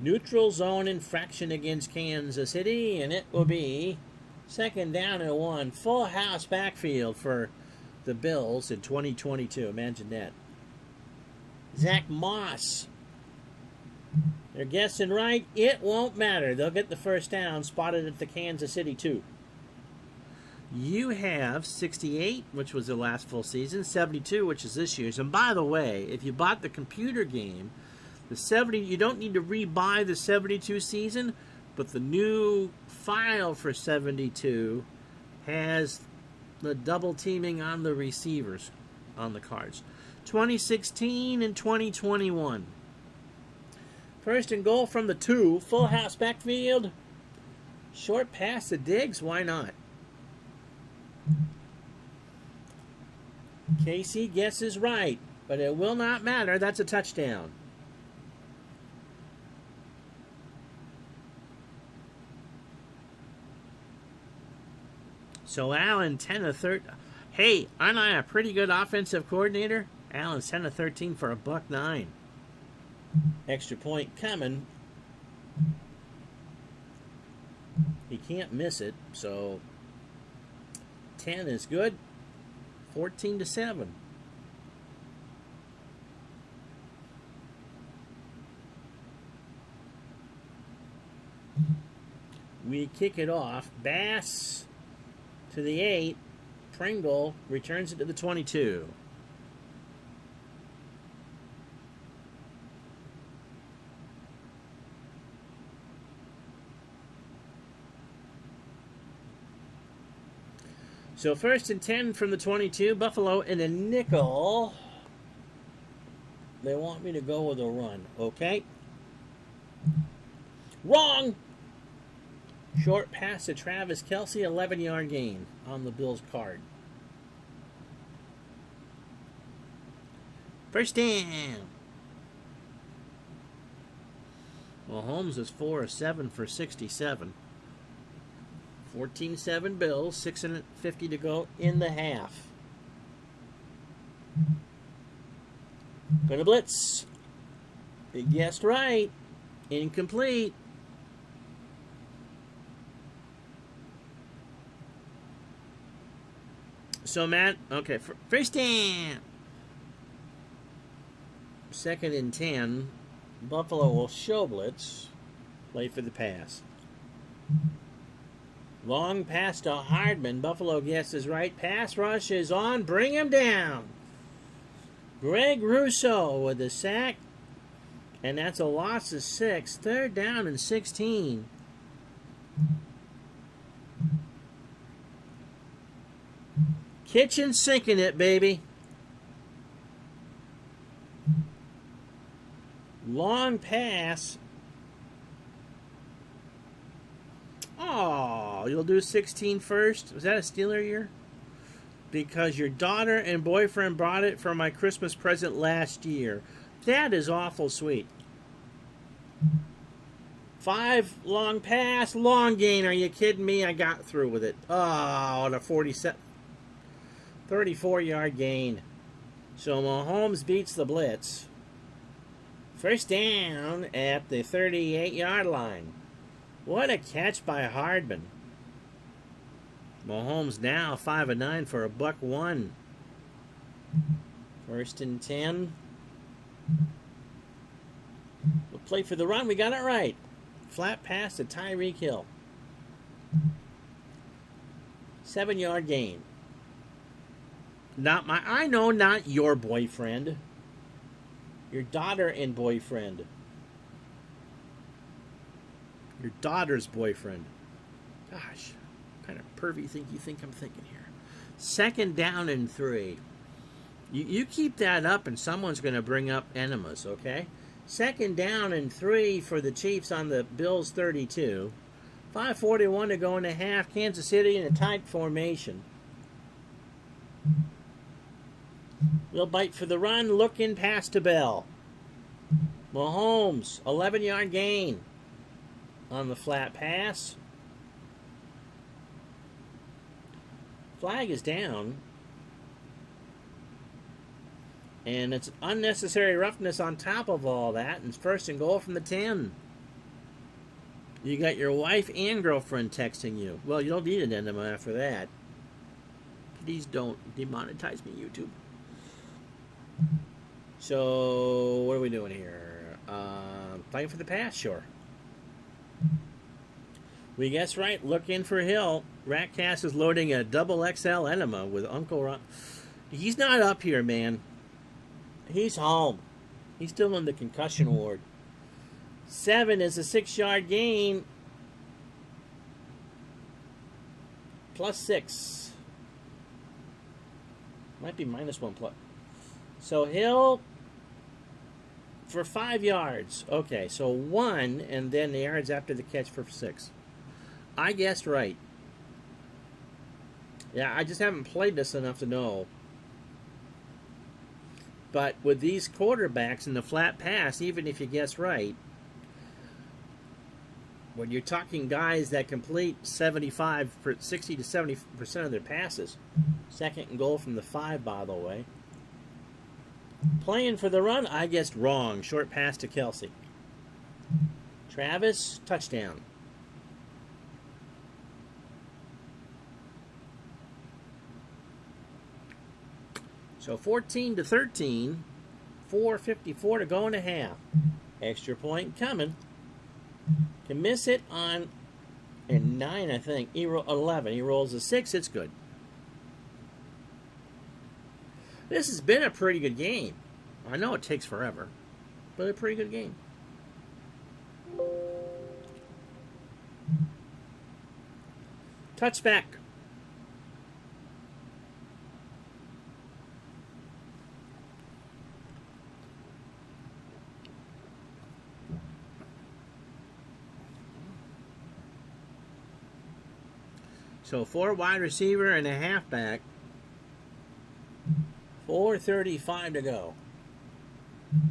Neutral zone infraction against Kansas City, and it will be second down and 1. Full house backfield for the Bills in 2022. Imagine that. Zach Moss. They're guessing right. It won't matter. They'll get the first down, spotted at the Kansas City 2. You have 68, which was the last full season, 72, which is this year's. And by the way, if you bought the computer game, the 70, you don't need to rebuy the 72 season, but the new file for 72 has the double teaming on the receivers on the cards. 2016 and 2021. First and goal from the 2. Full house backfield. Short pass to Diggs. Why not? Casey guesses right, but it will not matter. That's a touchdown. So Allen, 10 of 13. Hey, aren't I a pretty good offensive coordinator? Allen's 10 of 13 for $1.09. Extra point coming. He can't miss it, so 10 is good. 14-7. We kick it off. Bass to the 8. Pringle returns it to the 22. So first and 10 from the 22. Buffalo in a nickel. They want me to go with a run. Okay. Wrong! Short pass to Travis Kelce. 11-yard gain on the Bills card. First down. Well, Holmes is 4 of 7 for 67. 14-7 Bills, 6:50 to go in the half. Gonna blitz. They guessed right. Incomplete. So, Matt, okay, first down. Second and 10. Buffalo will show blitz. Play for the pass. Long pass to Hardman. Buffalo guesses right. Pass rush is on. Bring him down. Greg Russo with the sack. And that's a loss of 6. Third down and 16. Kitchen sinking it, baby. Long pass. Oh, you'll do 16 first? Was that a Steeler year? Because your daughter and boyfriend brought it for my Christmas present last year. That is awful sweet. 5, long pass, long gain. Are you kidding me? I got through with it. Oh, and a 34-yard gain. So Mahomes beats the blitz. First down at the 38-yard line. What a catch by Hardman. Mahomes now 5 of 9 for $1.01. First and 10. We'll play for the run. We got it right. Flat pass to Tyreek Hill. 7-yard gain. I know, not your boyfriend. Your daughter and boyfriend. Your daughter's boyfriend. Gosh, what kind of pervy thing you think I'm thinking here? Second down and 3. You keep that up and someone's going to bring up enemas, okay? Second down and 3 for the Chiefs on the Bills 32. 5:41 to go in the half. Kansas City in a tight formation. We'll bite for the run. Looking past to Bell. Mahomes, 11-yard gain on the flat pass. Flag is down. And it's unnecessary roughness on top of all that. And it's first and goal from the 10. You got your wife and girlfriend texting you. Well, you don't need an enema after that. Please don't demonetize me, YouTube. So, what are we doing here? Playing for the pass, sure. We guessed right. Look in for Hill. Ratcast is loading a double XL enema with Uncle Ron. He's not up here, man. He's home. He's still in the concussion ward. 7 is a 6-yard gain. +6. Might be -1 plus. So Hill for 5 yards. Okay, so 1 and then the yards after the catch for 6. I guessed right. Yeah, I just haven't played this enough to know. But with these quarterbacks and the flat pass, even if you guess right, when you're talking guys that complete 60 to 70% of their passes, 2nd and goal from the 5, by the way. Playing for the run, I guessed wrong. Short pass to Kelsey. Travis, touchdown. So 14-13, 4:54 to go in a half. Extra point coming. Can miss it on a 9, I think. 11. He rolls a 6. It's good. This has been a pretty good game. I know it takes forever, but a pretty good game. Touchback. So 4 wide receiver and a halfback. 4:35 to go.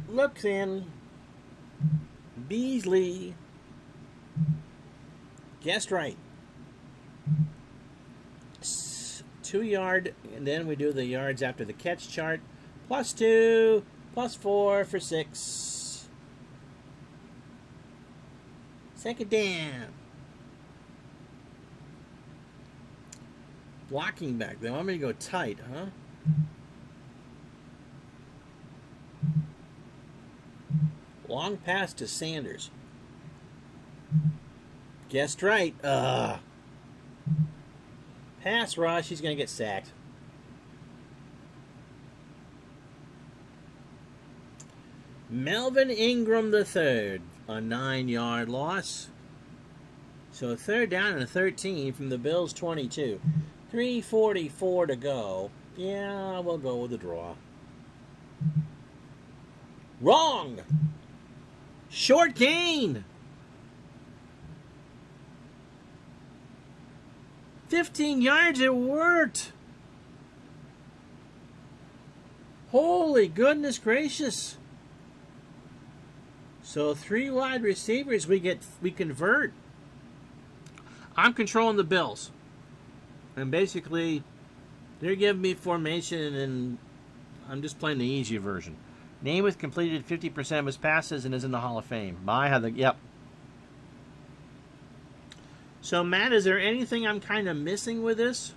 Looks in. Beasley. Guessed right. 2 yard, and then we do the yards after the catch chart. +2, +4 for 6. 2nd down. Blocking back. They want me to go tight, huh? Long pass to Sanders. Guessed right. Pass rush. He's going to get sacked. Melvin Ingram III. A 9-yard loss. So 3rd down and a 13 from the Bills' 22. 3:44 to go. Yeah, we'll go with the draw. Wrong! Short gain! 15 yards, it worked! Holy goodness gracious! So 3 wide receivers, we convert. I'm controlling the Bills. And basically, they're giving me formation, and I'm just playing the easy version. Namath completed 50% of his passes and is in the Hall of Fame. Yep. So, Matt, is there anything I'm kind of missing with this?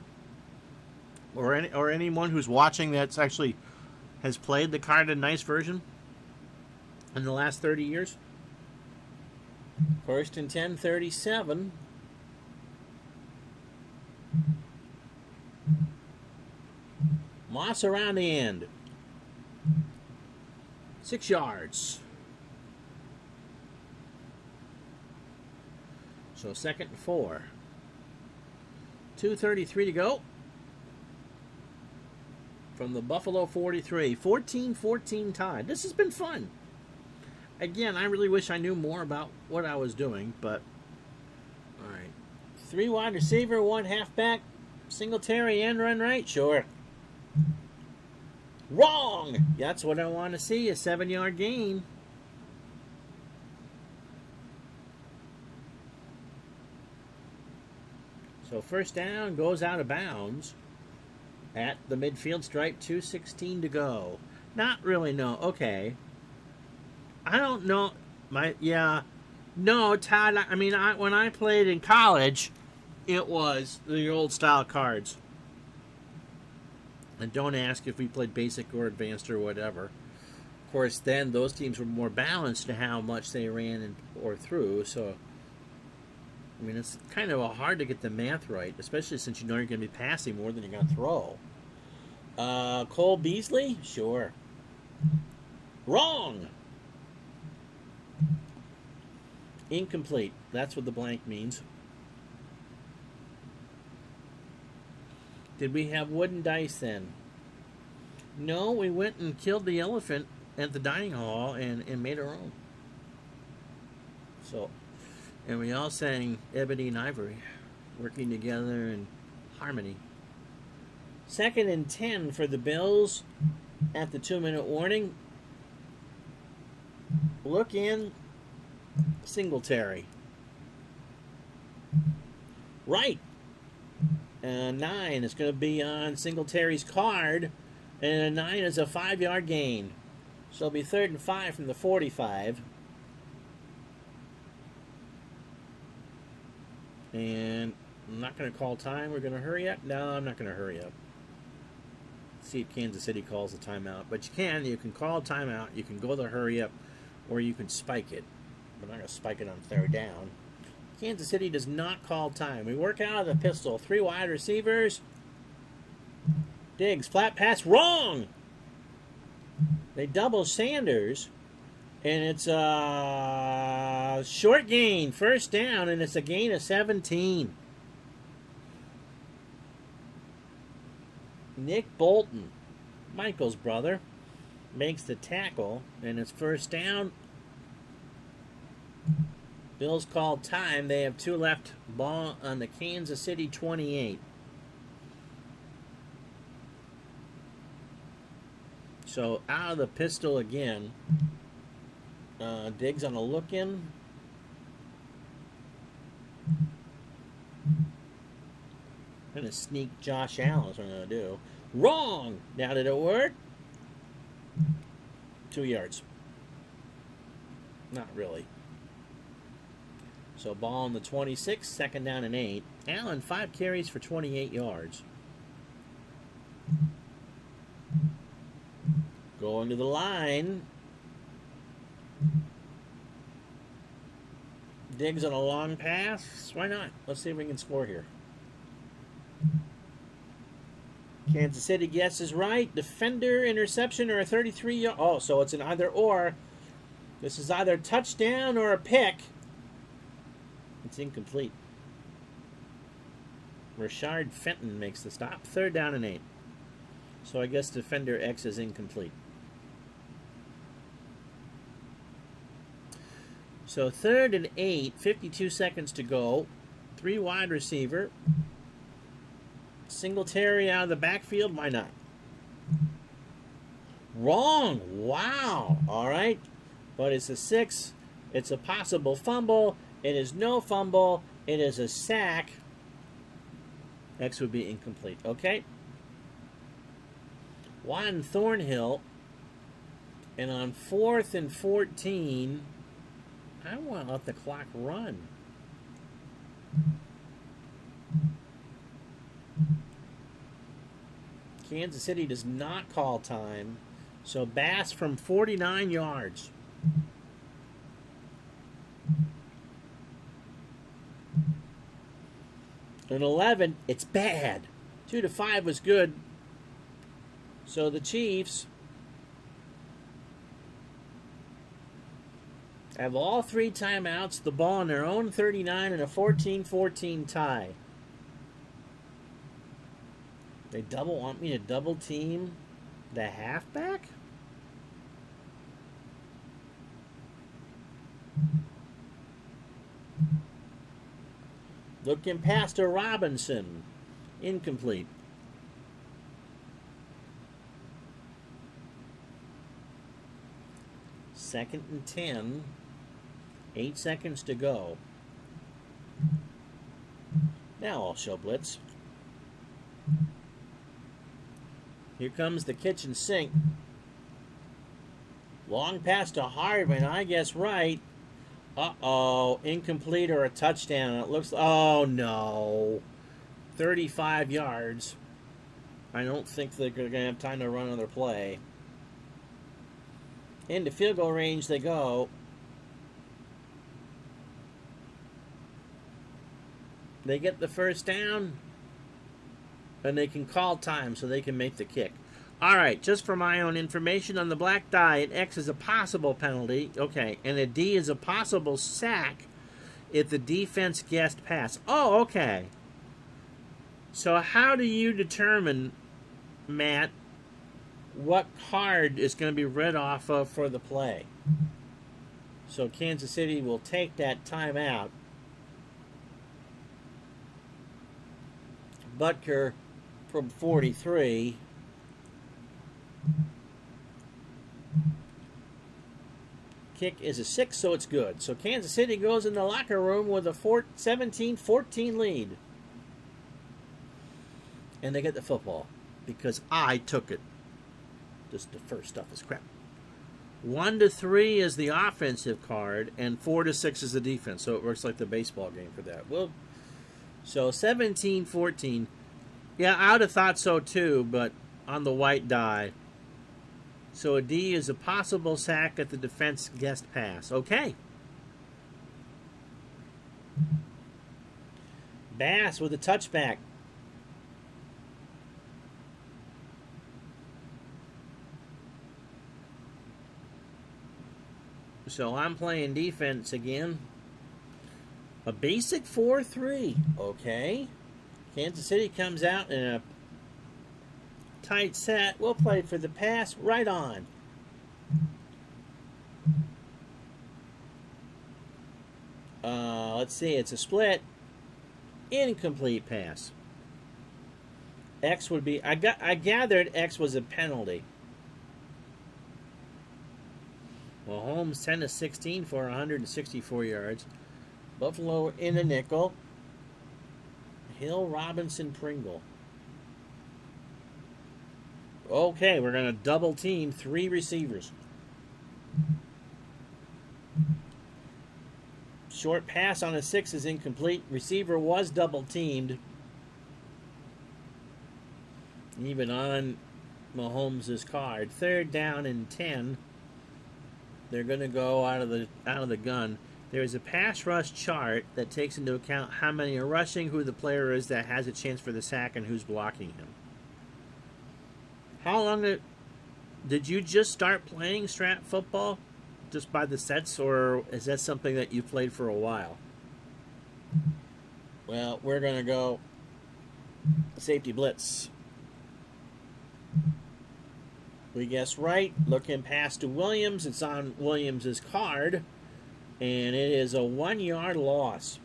Or anyone who's watching that's actually has played the kind of nice version in the last 30 years? 1st and 10, 37. Moss around the end. 6 yards. So 2nd and 4. 2:33 to go. From the Buffalo 43. 14-14 tied. This has been fun. Again, I really wish I knew more about what I was doing, but alright. 3 wide receiver, 1 halfback. Singletary and run right? Sure. Wrong! That's what I want to see, a 7-yard gain. So 1st down, goes out of bounds at the midfield stripe, 2:16 to go. Not really, no. Okay. I don't know. No, Todd. I mean, when I played in college, it was the old style cards. And don't ask if we played basic or advanced or whatever. Of course, then those teams were more balanced to how much they ran or threw. So, I mean, it's kind of hard to get the math right, especially since you know you're going to be passing more than you're going to throw. Cole Beasley? Sure. Wrong! Incomplete. That's what the blank means. Did we have wooden dice then? No, we went and killed the elephant at the dining hall and made our own. So, and we all sang Ebony and Ivory, working together in harmony. 2nd and 10 for the Bills at the 2-minute warning. Look in. Singletary. Right. 9 is going to be on Singletary's card. And a 9 is a 5-yard gain. So it'll be 3rd and 5 from the 45. And I'm not going to call time. We're going to hurry up. No, I'm not going to hurry up. See if Kansas City calls a timeout. But you can call a timeout. You can go the hurry up. Or you can spike it. We're not going to spike it on 3rd down. Kansas City does not call time. We work out of the pistol. 3 wide receivers. Diggs, flat pass, wrong! They double Sanders. And it's a short gain. 1st down, and it's a gain of 17. Nick Bolton, Michael's brother, makes the tackle, and it's 1st down. Bills called time. They have 2 left. Ball on the Kansas City 28. So out of the pistol again. Diggs on a look-in. I'm going to sneak Josh Allen is what I'm going to do. Wrong! Now did it work? 2 yards. Not really. So ball on the 26, 2nd down and 8. Allen, 5 carries for 28 yards. Going to the line. Diggs on a long pass. Why not? Let's see if we can score here. Kansas City guesses right. Defender, interception, or a 33-yard. Oh, so it's an either or. This is either touchdown or a pick. It's incomplete. Rashard Fenton makes the stop. 3rd down and 8. So I guess defender X is incomplete. So 3rd and 8, 52 seconds to go. 3 wide receiver. Singletary out of the backfield. Why not? Wrong. Wow. All right. But it's a 6. It's a possible fumble. It is no fumble. It is a sack. X would be incomplete. Okay. Juan Thornhill. And on 4th and 14, I want to let the clock run. Kansas City does not call time. So Bass from 49 yards. An 11, it's bad. 2 to 5 was good. So the Chiefs have all 3 timeouts, the ball on their own 39, and a 14-14 tie. They want me to double team the halfback? Looking past to Robinson. Incomplete. Second and 10. 8 seconds to go. Now I'll show blitz. Here comes the kitchen sink. Long pass to Hardman. I guess right. Uh-oh. Incomplete or a touchdown. It looks... Oh, no. 35 yards. I don't think they're going to have time to run another play. Into field goal range they go. They get the first down. And they can call time so they can make the kick. All right, just for my own information, on the black die, an X is a possible penalty. Okay, and a D is a possible sack if the defense guessed pass. Oh, okay. So how do you determine, Matt, what card is going to be read off of for the play? So Kansas City will take that timeout. Butker from 43. Kick is a 6, so it's good. So Kansas City goes in the locker room with a 17-14 lead. And they get the football because I took it. Just the first stuff is crap. 1-3 is the offensive card, and 4-6 is the defense. So it works like the baseball game for that. Well, so 17-14. Yeah, I would have thought so too, but on the white die. So a D is a possible sack at the defense guessed pass. Okay. Bass with a touchback. So I'm playing defense again. A basic 4-3. Okay. Kansas City comes out in a tight set. We'll play for the pass. Right on. Let's see. It's a split. Incomplete pass. X would be... I gathered X was a penalty. Mahomes 10-16 for 164 yards. Buffalo in a nickel. Hill, Robinson, Pringle. Okay, we're going to double team 3 receivers. Short pass on a 6 is incomplete. Receiver was double teamed. Even on Mahomes' card. 3rd down and 10. They're going to go out of the gun. There's a pass rush chart that takes into account how many are rushing, who the player is that has a chance for the sack, and who's blocking him. How long did you just start playing Strat football? Just by the sets, or is that something that you've played for a while? Well, we're going to go safety blitz. We guess right. Looking pass to Williams. It's on Williams' card. And it is a 1-yard loss.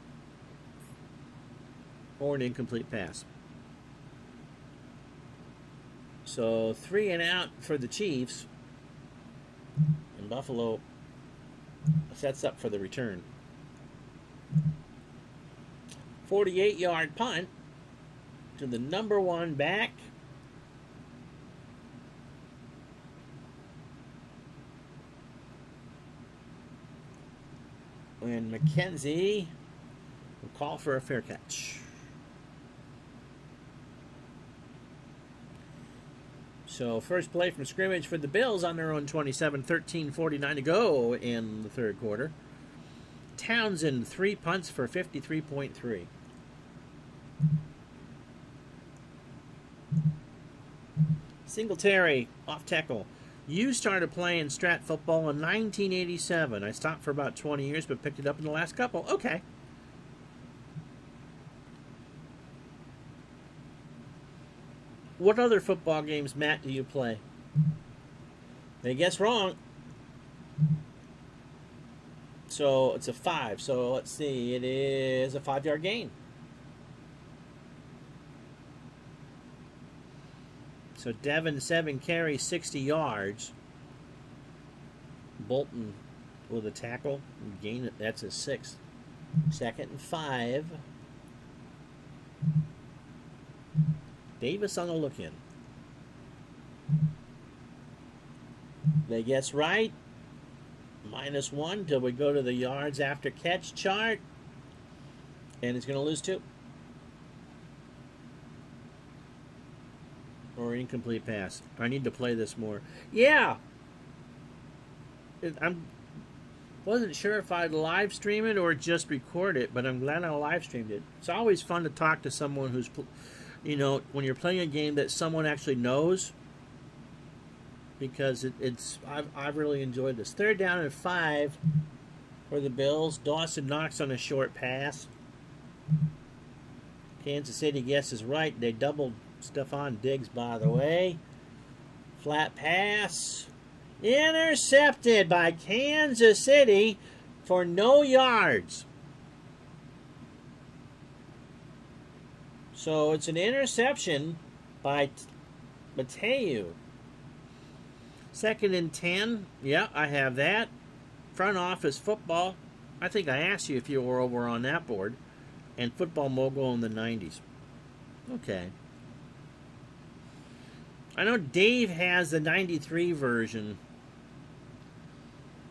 Or an incomplete pass. So 3 and out for the Chiefs. And Buffalo sets up for the return. 48-yard punt to the number 1 back. And McKenzie will call for a fair catch. So first play from scrimmage for the Bills on their own 27, 13:49 to go in the 3rd quarter. Townsend 3 punts for 53.3. Singletary off tackle. You started playing Strat football in 1987. I stopped for about 20 years, but picked it up in the last couple. Okay. What other football games, Matt, do you play? They guess wrong. So it's a 5. So let's see. It is a 5-yard gain. So Devin 7 carries 60 yards. Bolton with a tackle. Gain it. That's a 6. 2nd and 5. Davis on the look-in. They guess right. -1 till we go to the yards after catch chart. And he's going to lose 2. Or incomplete pass. I need to play this more. Yeah! I wasn't sure if I'd live stream it or just record it, but I'm glad I live streamed it. It's always fun to talk to someone who's, you know, when you're playing a game that someone actually knows, because I've really enjoyed this. 3rd down and 5 for the Bills. Dawson knocks on a short pass. Kansas City guesses right. They doubled Stephon Diggs, by the way. Flat pass. Intercepted by Kansas City for no yards. So it's an interception by Mateu. 2nd and 10. Yeah, I have that. Front office football. I think I asked you if you were over on that board. And Football Mogul in the 90s. Okay. I know Dave has the 93 version.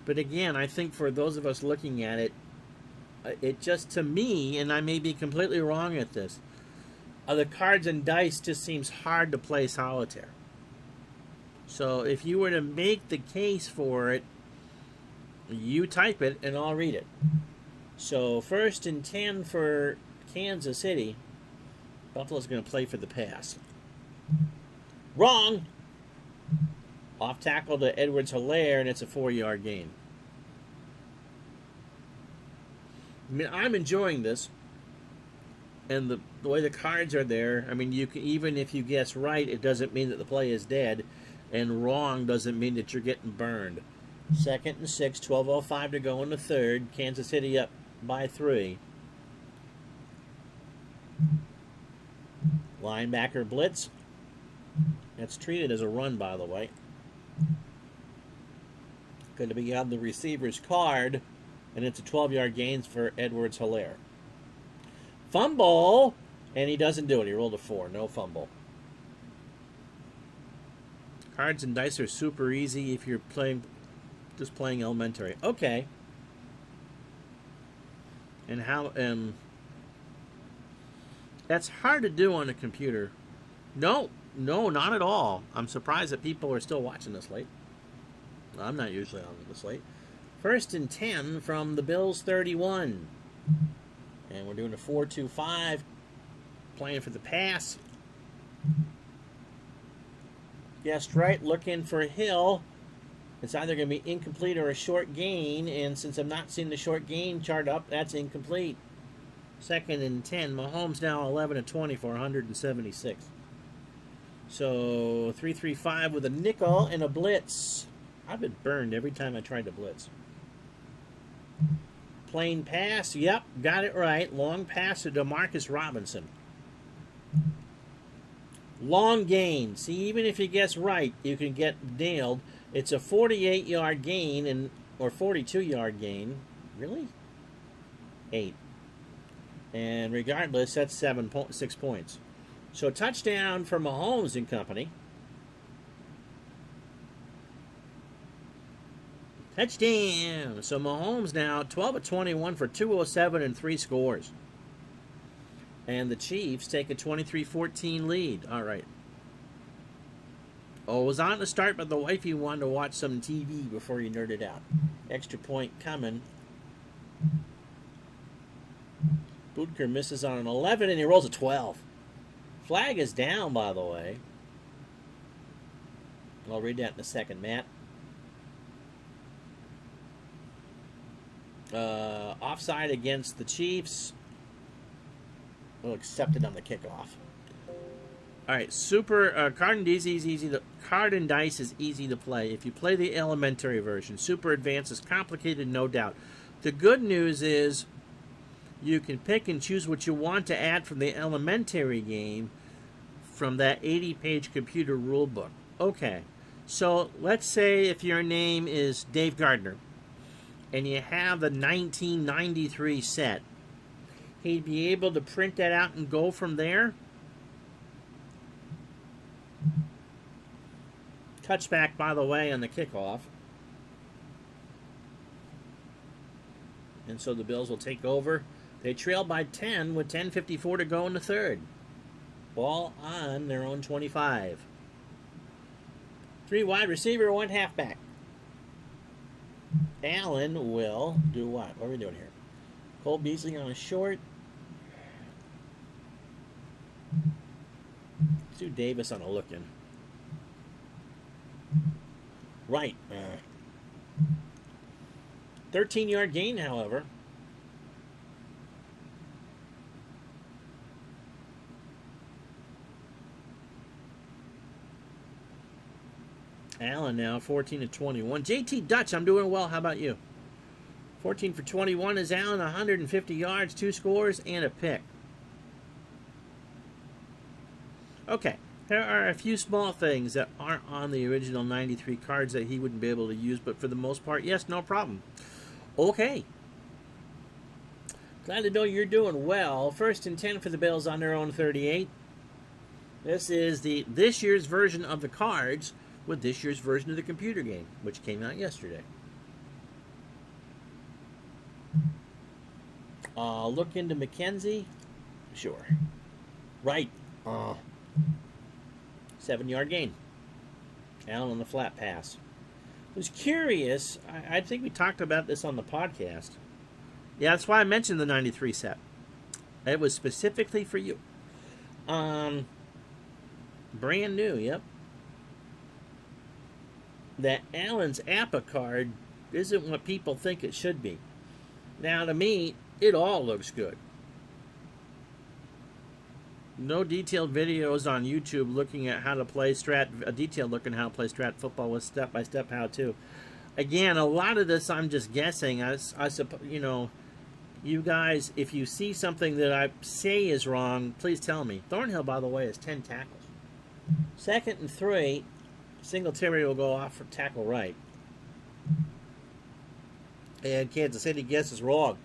But again, I think for those of us looking at it, it just, to me, and I may be completely wrong at this, the cards and dice just seems hard to play solitaire. So if you were to make the case for it, you type it and I'll read it. So 1st and 10 for Kansas City. Buffalo's going to play for the pass. Wrong! Off tackle to Edwards-Helaire, and it's a 4-yard gain. I mean, I'm enjoying this. And the way the cards are there, I mean, you can, even if you guess right, it doesn't mean that the play is dead. And wrong doesn't mean that you're getting burned. 2nd and 6, 12:05 to go in the 3rd. Kansas City up by 3. Linebacker blitz. That's treated as a run, by the way. Going to be on the receiver's card, and it's a 12-yard gain for Edwards-Helaire. Fumble, and he doesn't do it. He rolled a 4, no fumble. Cards and dice are super easy if you're just playing elementary. Okay. And how? That's hard to do on a computer. No, not at all. I'm surprised that people are still watching this late. I'm not usually on this late. 1st and 10 from the Bills 31. And we're doing a 4-2-5. Playing for the pass. Guessed right. Looking for Hill. It's either going to be incomplete or a short gain. And since I'm not seeing the short gain chart up, that's incomplete. 2nd and 10. Mahomes now 11-20 for 176. So 3-3-5 with a nickel and a blitz. I've been burned every time I tried to blitz. Plain pass. Yep, got it right. Long pass to DeMarcus Robinson. Long gain. See, even if you guess right, you can get nailed. It's a 48-yard gain or 42-yard gain. Really? 8. And regardless, that's 6 points. So touchdown for Mahomes and company. Touchdown. So Mahomes now 12-21 for 207 and 3 scores. And the Chiefs take a 23-14 lead. All right. Oh, it was on to start, but the wifey wanted to watch some TV before you nerded out. Extra point coming. Bootker misses on an 11, and he rolls a 12. Flag is down, by the way. I'll read that in a second, Matt. Offside against the Chiefs. We'll accept it on the kickoff. All right, card and dice is easy to play. If you play the elementary version, super advanced is complicated, no doubt. The good news is you can pick and choose what you want to add from the elementary game from that 80-page computer rule book. Okay, so let's say if your name is Dave Gardner and you have the 1993 set, he'd be able to print that out and go from there. Touchback, by the way, on the kickoff. And so the Bills will take over. They trail by 10 with 10:54 to go in the third. Ball on their own 25. 3 wide receiver, 1 halfback. Allen will do what? What are we doing here? Cole Beasley on a short. Let's do Davis on a look-in. Right. 13-yard gain, however. Allen now 14 to 21. JT Dutch, I'm doing well. How about you? 14 for 21 is Allen, 150 yards, 2 scores, and a pick. Okay, there are a few small things that aren't on the original 93 cards that he wouldn't be able to use, but for the most part, yes, no problem. Okay. Glad to know you're doing well. 1st and 10 for the Bills on their own 38. This is this year's version of the cards with this year's version of the computer game, which came out yesterday. Look into McKenzie. Sure. Right. 7-yard gain. Allen on the flat pass. I was curious. I think we talked about this on the podcast. Yeah, that's why I mentioned the 93 set. It was specifically for you. Brand new, yep. That Allen's APA card isn't what people think it should be. Now, to me, it all looks good. No detailed videos on YouTube looking at how to play a detailed look at how to play Strat football with step-by-step how-to. Again, a lot of this I'm just guessing. I suppose, you know, you guys, if you see something that I say is wrong, please tell me. Thornhill, by the way, has 10 tackles. 2nd and 3, Singletary will go off for tackle right. And Kansas City guesses wrong.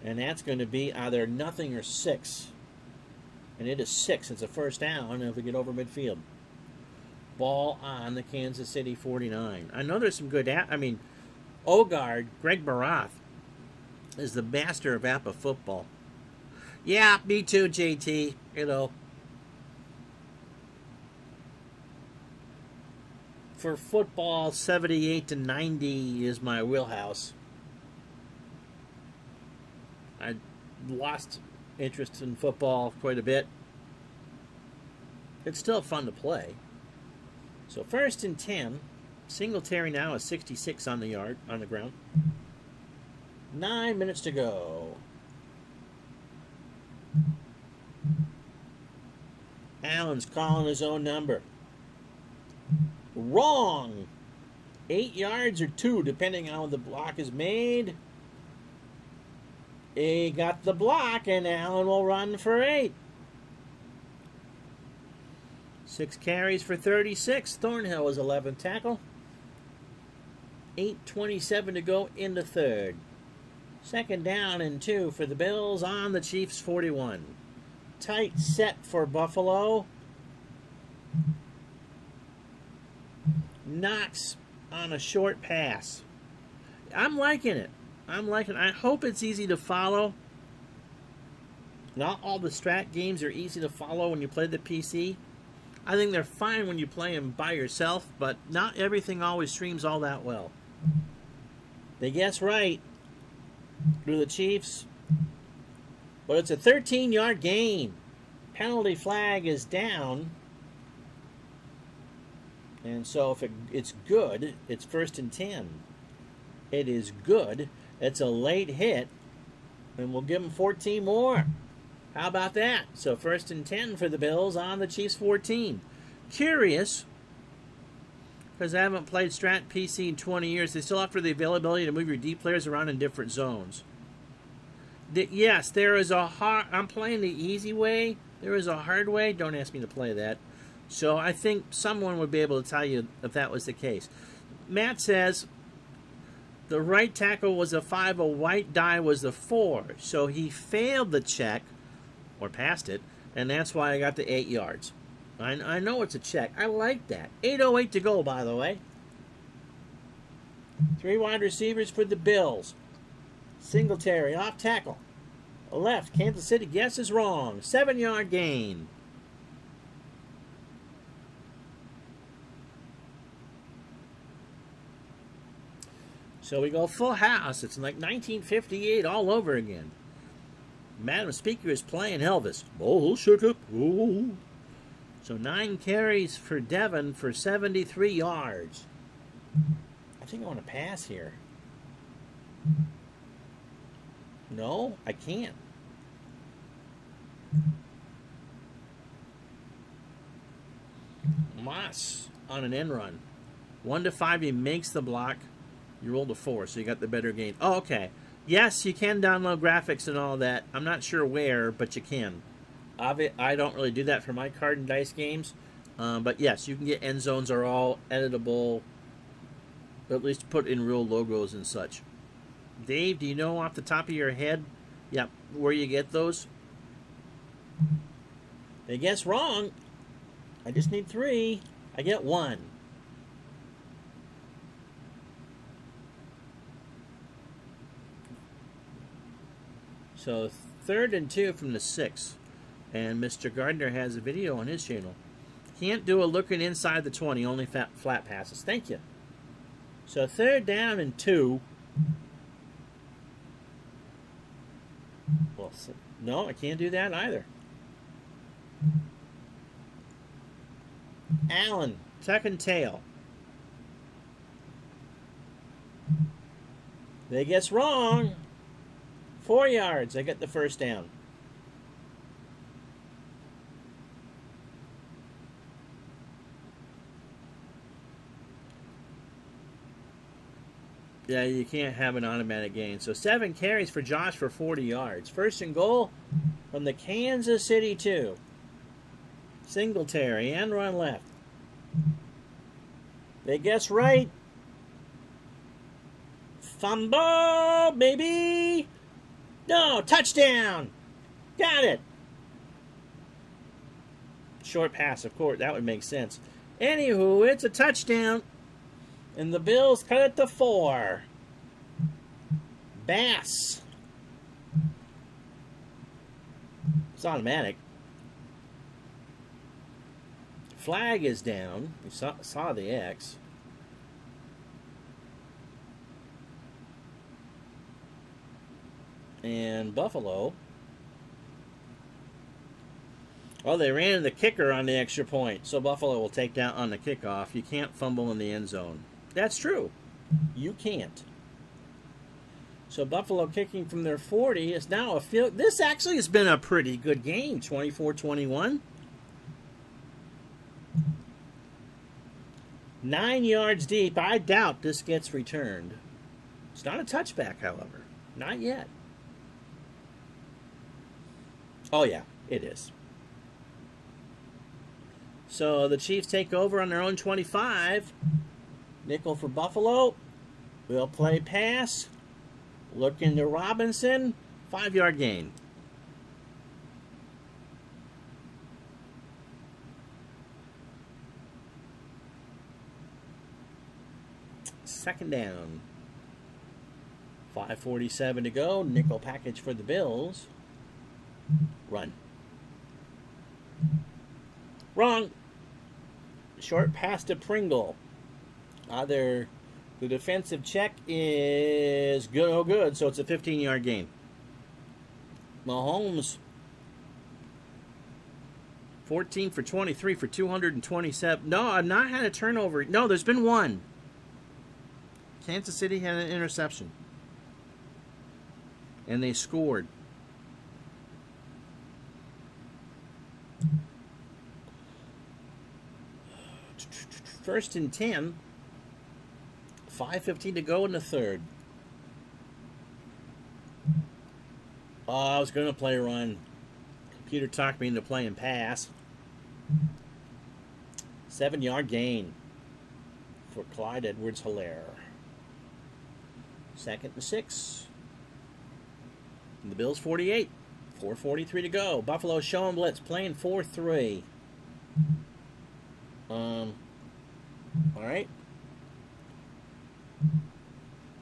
And that's going to be either nothing or 6. And it is 6. It's a first down if we get over midfield. Ball on the Kansas City 49. I know there's some good... Ogard, Greg Barath, is the master of APA football. Yeah, me too, JT. You know. For football, 78 to 90 is my wheelhouse. I lost interest in football quite a bit. It's still fun to play. So 1st and 10. Singletary now is 66 on the ground. 9 minutes to go. Allen's calling his own number. Wrong. 8 yards or 2, depending on how the block is made. He got the block, and Allen will run for 8. 6 carries for 36. Thornhill was 11th tackle. 8:27 to go in the third. 2nd down and 2 for the Bills on the Chiefs 41. Tight set for Buffalo. Knox on a short pass. I'm liking it. I hope it's easy to follow. Not all the Strat games are easy to follow when you play the PC. I think they're fine when you play them by yourself, but not everything always streams all that well. They guess right through the Chiefs, but it's a 13-yard gain. Penalty flag is down. And so if it's good, it's 1st and 10. It is good. It's a late hit, and we'll give them 14 more. How about that? So 1st and 10 for the Bills on the Chiefs 14. Curious, because I haven't played Strat PC in 20 years, they still offer the availability to move your D players around in different zones. Yes, there is a hard... I'm playing the easy way. There is a hard way. Don't ask me to play that. So I think someone would be able to tell you if that was the case. Matt says the right tackle was a 5, a white die was the 4. So he failed the check, or passed it, and that's why I got the 8 yards. I know it's a check. I like that. 8:08 to go, by the way. 3 wide receivers for the Bills. Singletary off tackle. Left. Kansas City guesses wrong. 7-yard gain. So we go full house. It's like 1958 all over again. Madam Speaker is playing Elvis. Oh, shut up. Oh. So 9 carries for Devon for 73 yards. I think I want to pass here. No, I can't. Moss on an end run. 1 to 5, he makes the block. You rolled a 4, so you got the better gain. Oh, okay. Yes, you can download graphics and all that. I'm not sure where, but you can. I don't really do that for my card and dice games. But yes, you can get end zones are all editable. At least put in real logos and such. Dave, do you know off the top of your head, where you get those? They guess wrong. I just need 3. I get 1. So 3rd and 2 from the 6. And Mr. Gardner has a video on his channel. Can't do a looking inside the 20, only flat passes. Thank you. So 3rd down and 2. Well, no, I can't do that either. Allen, tuck and tail. They guess wrong. 4 yards. I get the first down. Yeah, you can't have an automatic gain. So 7 carries for Josh for 40 yards. 1st and goal from the Kansas City 2. Singletary and run left. They guess right. Fumble, baby. No, touchdown. Got it. Short pass, of course. That would make sense. Anywho, it's a touchdown. And the Bills cut it to 4. Bass. It's automatic. Flag is down. You saw the X. And Buffalo. Oh, they ran the kicker on the extra point. So Buffalo will take that on the kickoff. You can't fumble in the end zone. That's true. You can't. So Buffalo kicking from their 40 is now a field. This actually has been a pretty good game. 24-21. 9 yards deep. I doubt this gets returned. It's not a touchback, however. Not yet. Oh, yeah, it is. So the Chiefs take over on their own 25. Nickel for Buffalo. We'll play pass. Looking to Robinson. 5-yard gain. Second down. 5:47 to go. Nickel package for the Bills. Run. Wrong. Short pass to Pringle. The defensive check is good. Oh, good. So it's a 15-yard gain. Mahomes, 14 for 23 for 227. No, I've not had a turnover. No, there's been one. Kansas City had an interception. And they scored. First and 10. 5:15 to go in the third. Oh, I was going to play run. Computer talked me into playing pass. 7-yard gain for Clyde Edwards-Helaire. 2nd and 6. And the Bills 48. 4:43 to go. Buffalo showing blitz, playing 4-3. All right.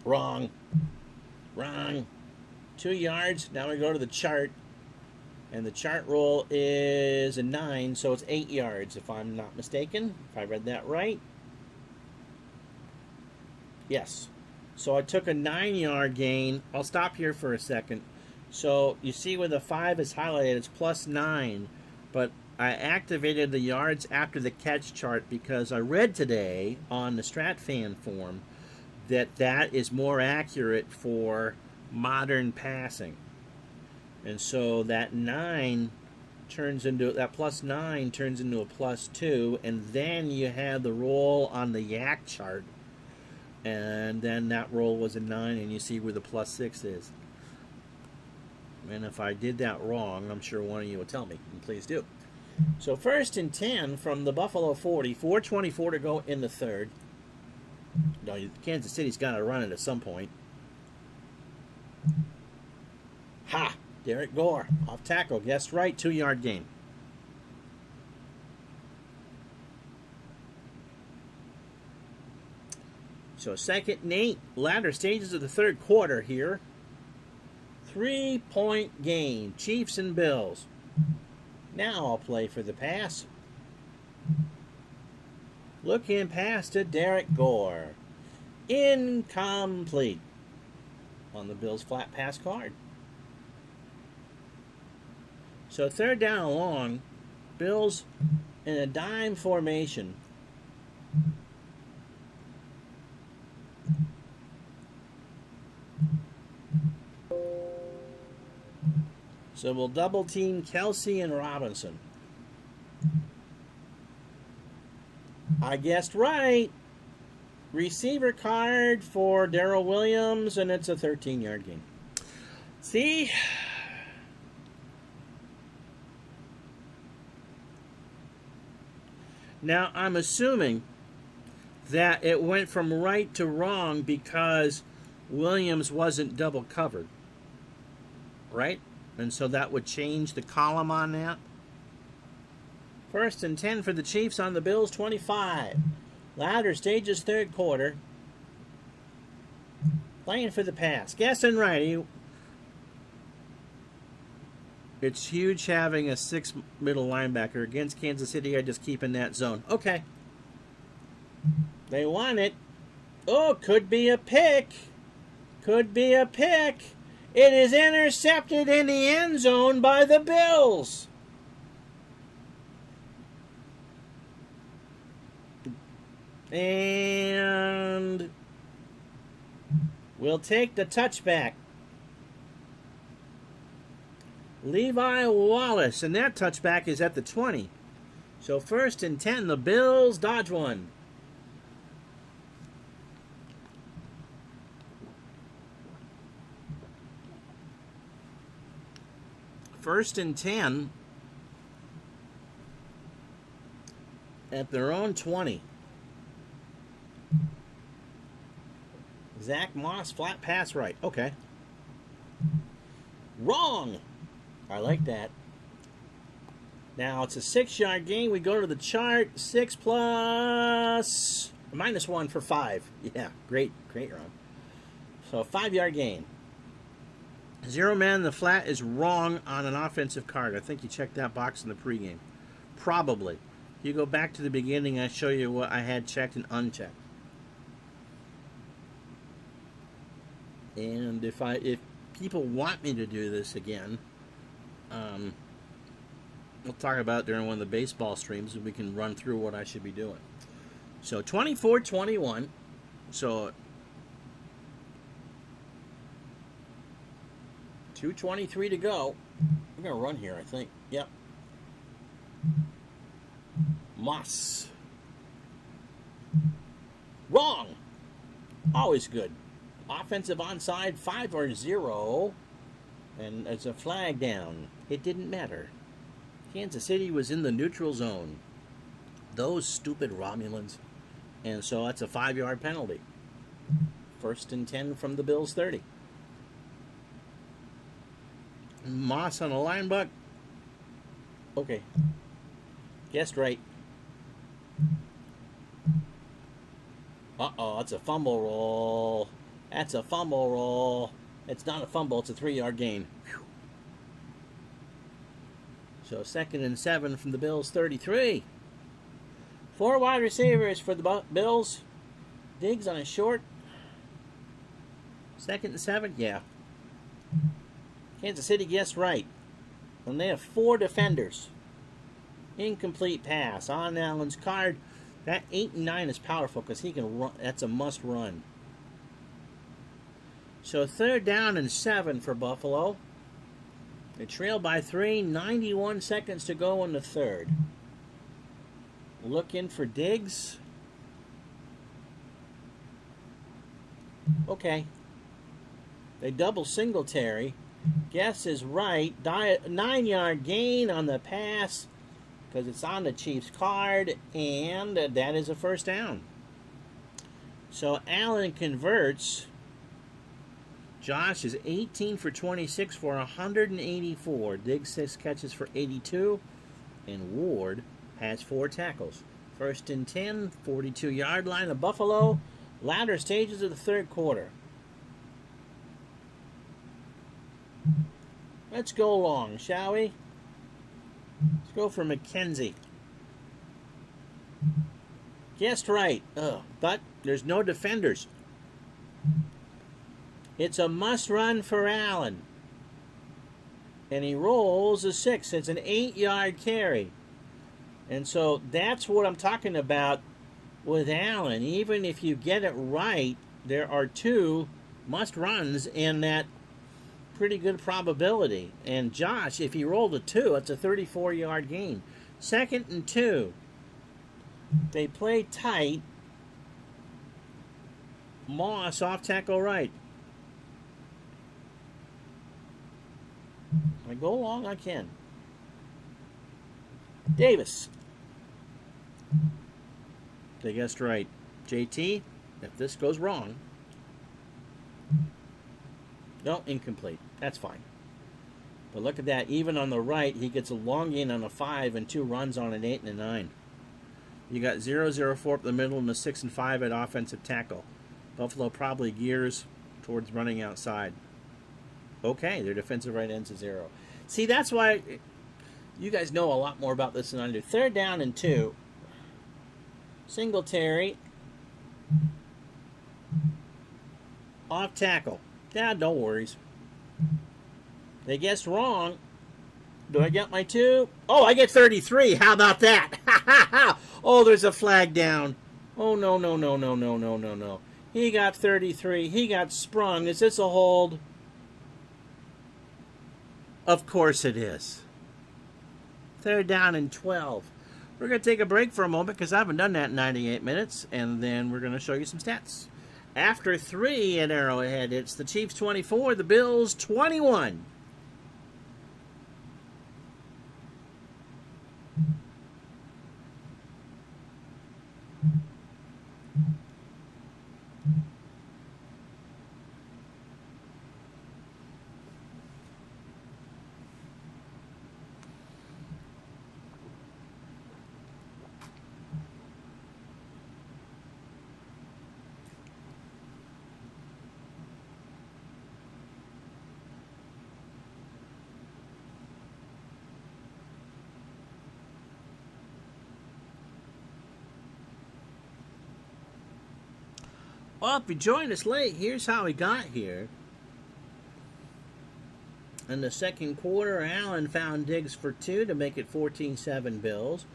Wrong. 2 yards. Now we go to the chart. And the chart roll is a 9, so it's 8 yards, if I'm not mistaken. If I read that right. Yes. So I took a 9-yard gain. I'll stop here for a second. So you see where the 5 is highlighted, it's plus 9. But I activated the yards after the catch chart because I read today on the StratFan forum that that is more accurate for modern passing. And so that 9 turns into, that plus 9 turns into a plus 2, and then you have the roll on the yak chart, and then that roll was a 9, and you see where the plus 6 is. And if I did that wrong, I'm sure one of you will tell me, and please do. So 1st and 10 from the Buffalo 40, 4:24 to go in the third. No, Kansas City's got to run it at some point. Ha! Derek Gore, off tackle, guessed right, 2-yard gain. So 2nd and 8, latter stages of the third quarter here. 3-point gain, Chiefs and Bills. Now I'll play for the pass. Looking pass to Derek Gore. Incomplete on the Bills' flat pass card. So 3rd down and long, Bills in a dime formation. So we'll double team Kelsey and Robinson. I guessed right. Receiver card for Darrell Williams, and it's a 13-yard gain. See? Now, I'm assuming that it went from right to wrong because Williams wasn't double covered, right? And so that would change the column on that. 1st and 10 for the Chiefs on the Bills' 25. Latter stages, third quarter. Playing for the pass. Guessing right. It's huge having a 6 middle linebacker against Kansas City. I just keep in that zone. Okay. They want it. Oh, could be a pick. Could be a pick. It is intercepted in the end zone by the Bills. And we'll take the touchback. Levi Wallace, and that touchback is at the 20. So 1st and 10, the Bills dodge one. First and 10 at their own 20. Zach Moss, flat pass right. Okay. Wrong. I like that. Now it's a 6-yard gain. We go to the chart. 6 plus -1 for 5. Yeah, great run. So 5-yard gain. 0 man in the flat is wrong on an offensive card. I think you checked that box in the pregame. Probably. You go back to the beginning, I show you what I had checked and unchecked. And if people want me to do this again, we'll talk about it during one of the baseball streams and we can run through what I should be doing. So 24-21. So 2:23 to go. We're going to run here, I think. Yep. Moss. Wrong. Always good. Offensive onside, 5 or 0. And it's a flag down. It didn't matter. Kansas City was in the neutral zone. Those stupid Romulans. And so that's a 5-yard penalty. 1st and 10 from the Bills' 30. Moss on a linebacker. Okay. Guessed right. Uh-oh, that's a fumble roll. That's a fumble roll. It's not a fumble, it's a 3-yard gain. Whew. So 2nd and 7 from the Bills' 33. 4 wide receivers for the Bills. Diggs on a short. 2nd and 7, yeah. Kansas City guessed right. And they have 4 defenders. Incomplete pass on Allen's card. That 8 and 9 is powerful because he can run. That's a must run. So 3rd down and 7 for Buffalo. They trail by 3. 91 seconds to go in the 3rd. Look in for Diggs. Okay. They double Singletary. Guess is right. 9-yard gain on the pass because it's on the Chiefs' card, and that is a 1st down. So Allen converts. Josh is 18 for 26 for 184. Diggs 6 catches for 82, and Ward has 4 tackles. 1st and 10, 42-yard line of Buffalo. Latter stages of the 3rd quarter. Let's go long, shall we? Let's go for McKenzie. Guessed right. But there's no defenders. It's a must run for Allen. And he rolls a 6. It's an 8-yard carry. And so that's what I'm talking about with Allen. Even if you get it right, there are 2 must runs in that pretty good probability. And Josh, if he rolled a 2, it's a 34-yard gain. 2nd and 2. They play tight. Moss off tackle right. I go long, I can. Davis. They guessed right. JT, if this goes wrong. No, incomplete. That's fine. But look at that. Even on the right, he gets a long gain on a 5 and 2 runs on an 8 and a 9. You got 0-0-4 up the middle and a 6 and 5 at offensive tackle. Buffalo probably gears towards running outside. Okay, their defensive right end's a 0. See, that's why you guys know a lot more about this than I do. 3rd down and 2. Singletary. Off tackle. Yeah, no worries. They guessed wrong. Do I get my 2? Oh, I get 33. How about that? Oh, there's a flag down. Oh, no, no, no, no, no, no, no, no. He got 33. He got sprung. Is this a hold? Of course it is. 3rd down and 12. We're going to take a break for a moment because I haven't done that in 98 minutes, and then we're going to show you some stats. After 3 at Arrowhead, it's the Chiefs 24, the Bills 21. Well, if you joined us late, here's how we got here. In the 2nd quarter, Allen found Diggs for 2 to make it 14-7 Bills.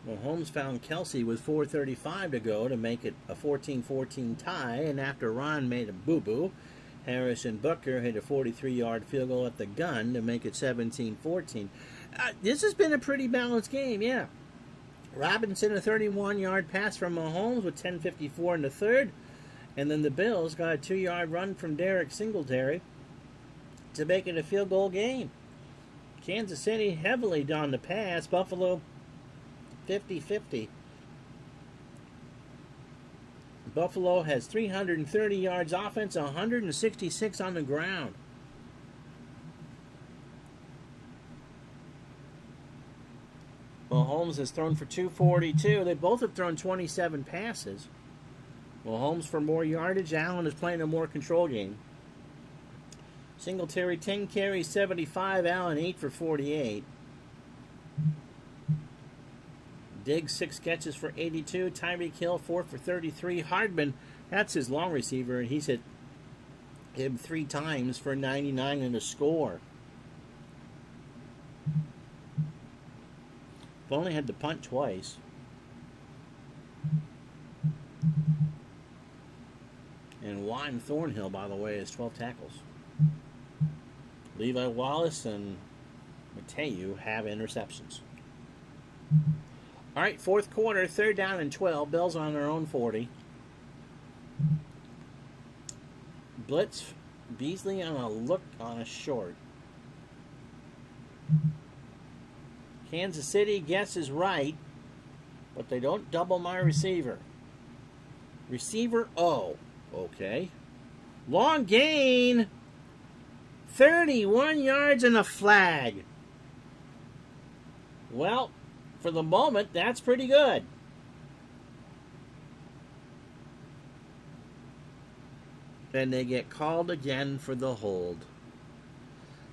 Mahomes found Kelsey with 4:35 to go to make it a 14-14 tie. And after Ron made a boo-boo, Harrison Butker hit a 43-yard field goal at the gun to make it 17-14. This has been a pretty balanced game, yeah. Robinson, a 31-yard pass from Mahomes with 10:54 in the 3rd. And then the Bills got a 2-yard run from Derek Singletary to make it a field goal game. Kansas City heavily down the pass. Buffalo 50-50. Buffalo has 330 yards offense, 166 on the ground. Mahomes has thrown for 242. They both have thrown 27 passes. Mahomes for more yardage. Allen is playing a more control game. Singletary, 10 carries, 75. Allen, 8 for 48. Diggs, 6 catches for 82. Tyreek Hill, 4 for 33. Hardman, that's his long receiver, and he's hit him 3 times for 99 and a score. I've only had to punt twice. And Juan Thornhill, by the way, has 12 tackles. Levi Wallace and Mateu have interceptions. All right, fourth quarter, 3rd down and 12. Bills on their own 40. Blitz, Beasley on a short. Kansas City guesses right, but they don't double my receiver. Receiver O. Okay. Long gain. 31 yards and a flag. Well, for the moment, that's pretty good. And they get called again for the hold.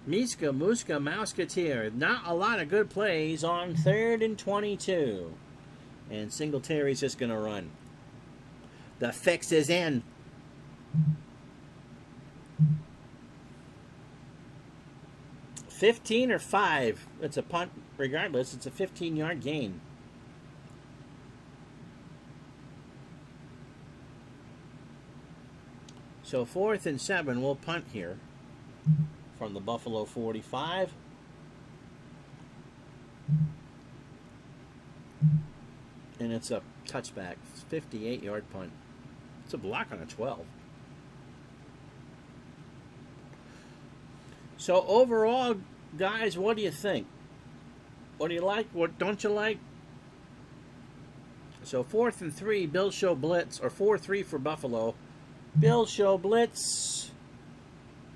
Muska, Mouseketeer. Not a lot of good plays on 3rd and 22. And Singletary's just going to run. The fix is in. $15 or $5. It's a punt. Regardless, it's a 15-yard gain. So 4th and 7, we'll punt here from the Buffalo 45. And it's a touchback, 58-yard punt. It's a block on a 12. So overall, guys, what do you think? What do you like? What don't you like? So 4th and 3, Bills show blitz, or 4-3 for Buffalo. Bills show blitz.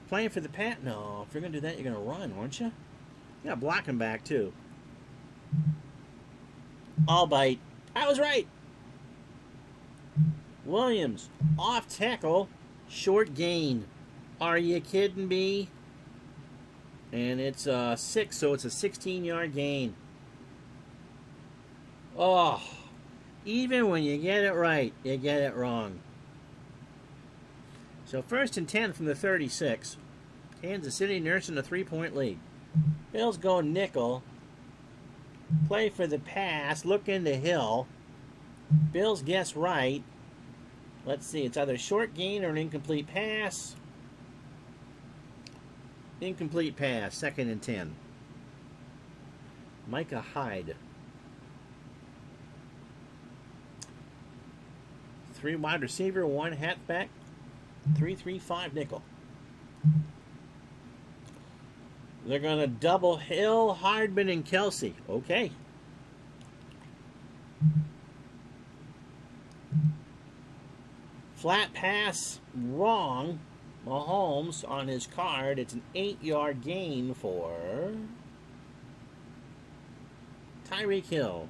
Playing for the Pat? No, if you're going to do that, you're going to run, aren't you? You got blocking back, too. I'll bite. I was right. Williams, off tackle, short gain. Are you kidding me? And it's 6, so it's a 16-yard gain. Oh, even when you get it right, you get it wrong. So 1st and 10 from the 36. Kansas City nursing a 3-point lead. Bills go nickel. Play for the pass. Look into Hill. Bills guess right. Let's see. It's either short gain or an incomplete pass. Incomplete pass. 2nd and 10. Micah Hyde. 3 wide receiver, 1 halfback. 3-3-5 nickel. They're going to double Hill, Hardman, and Kelsey. Okay. Flat pass wrong. Mahomes on his card. It's an 8-yard gain for Tyreek Hill.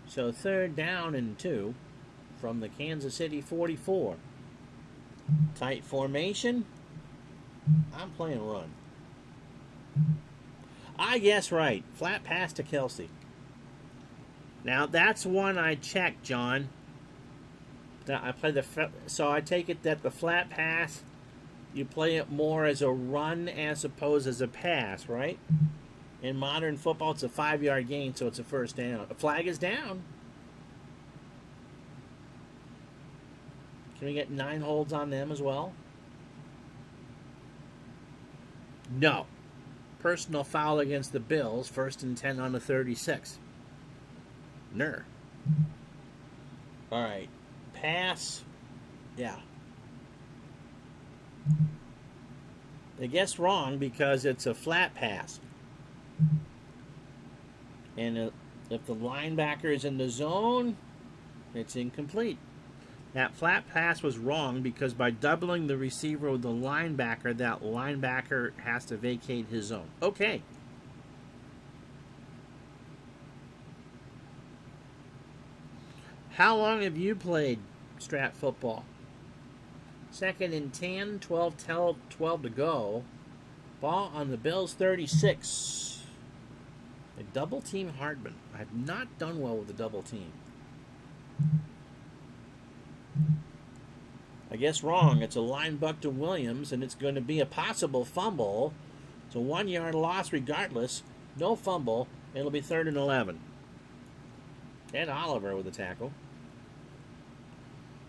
So 3rd down and 2 from the Kansas City 44. Tight formation. I'm playing run. I guess right. Flat pass to Kelsey. Now that's one I checked, John. I play so I take it that the flat pass, you play it more as a run as opposed as a pass, right? In modern football, it's a 5-yard gain, so it's a 1st down. A flag is down. Can we get 9 holds on them as well? No. Personal foul against the Bills. 1st and 10 on the 36. Ner. All right. Pass. Yeah. They guessed wrong because it's a flat pass. And if the linebacker is in the zone, it's incomplete. That flat pass was wrong because by doubling the receiver with the linebacker, that linebacker has to vacate his zone. Okay. How long have you played Strat football? 2nd and 10, 12 to go. Ball on the Bills 36. They double team Hardman. I've not done well with the double team. I guess wrong. It's a line buck to Williams, and it's going to be a possible fumble. It's a 1-yard loss regardless. No fumble. It'll be 3rd and 11. Ed Oliver with the tackle.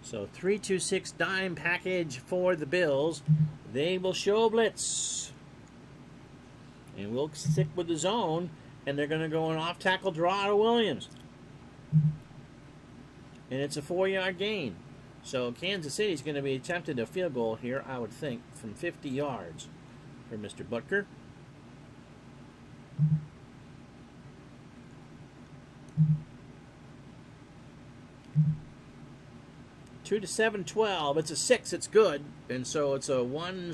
So 3-2-6 dime package for the Bills. They will show blitz. And we'll stick with the zone. And they're going to go an off-tackle draw to Williams. And it's a 4-yard gain. So Kansas City's going to be attempting a field goal here, I would think, from 50 yards for Mr. Butker. Two to 7-12. It's a 6. It's good. And so it's a one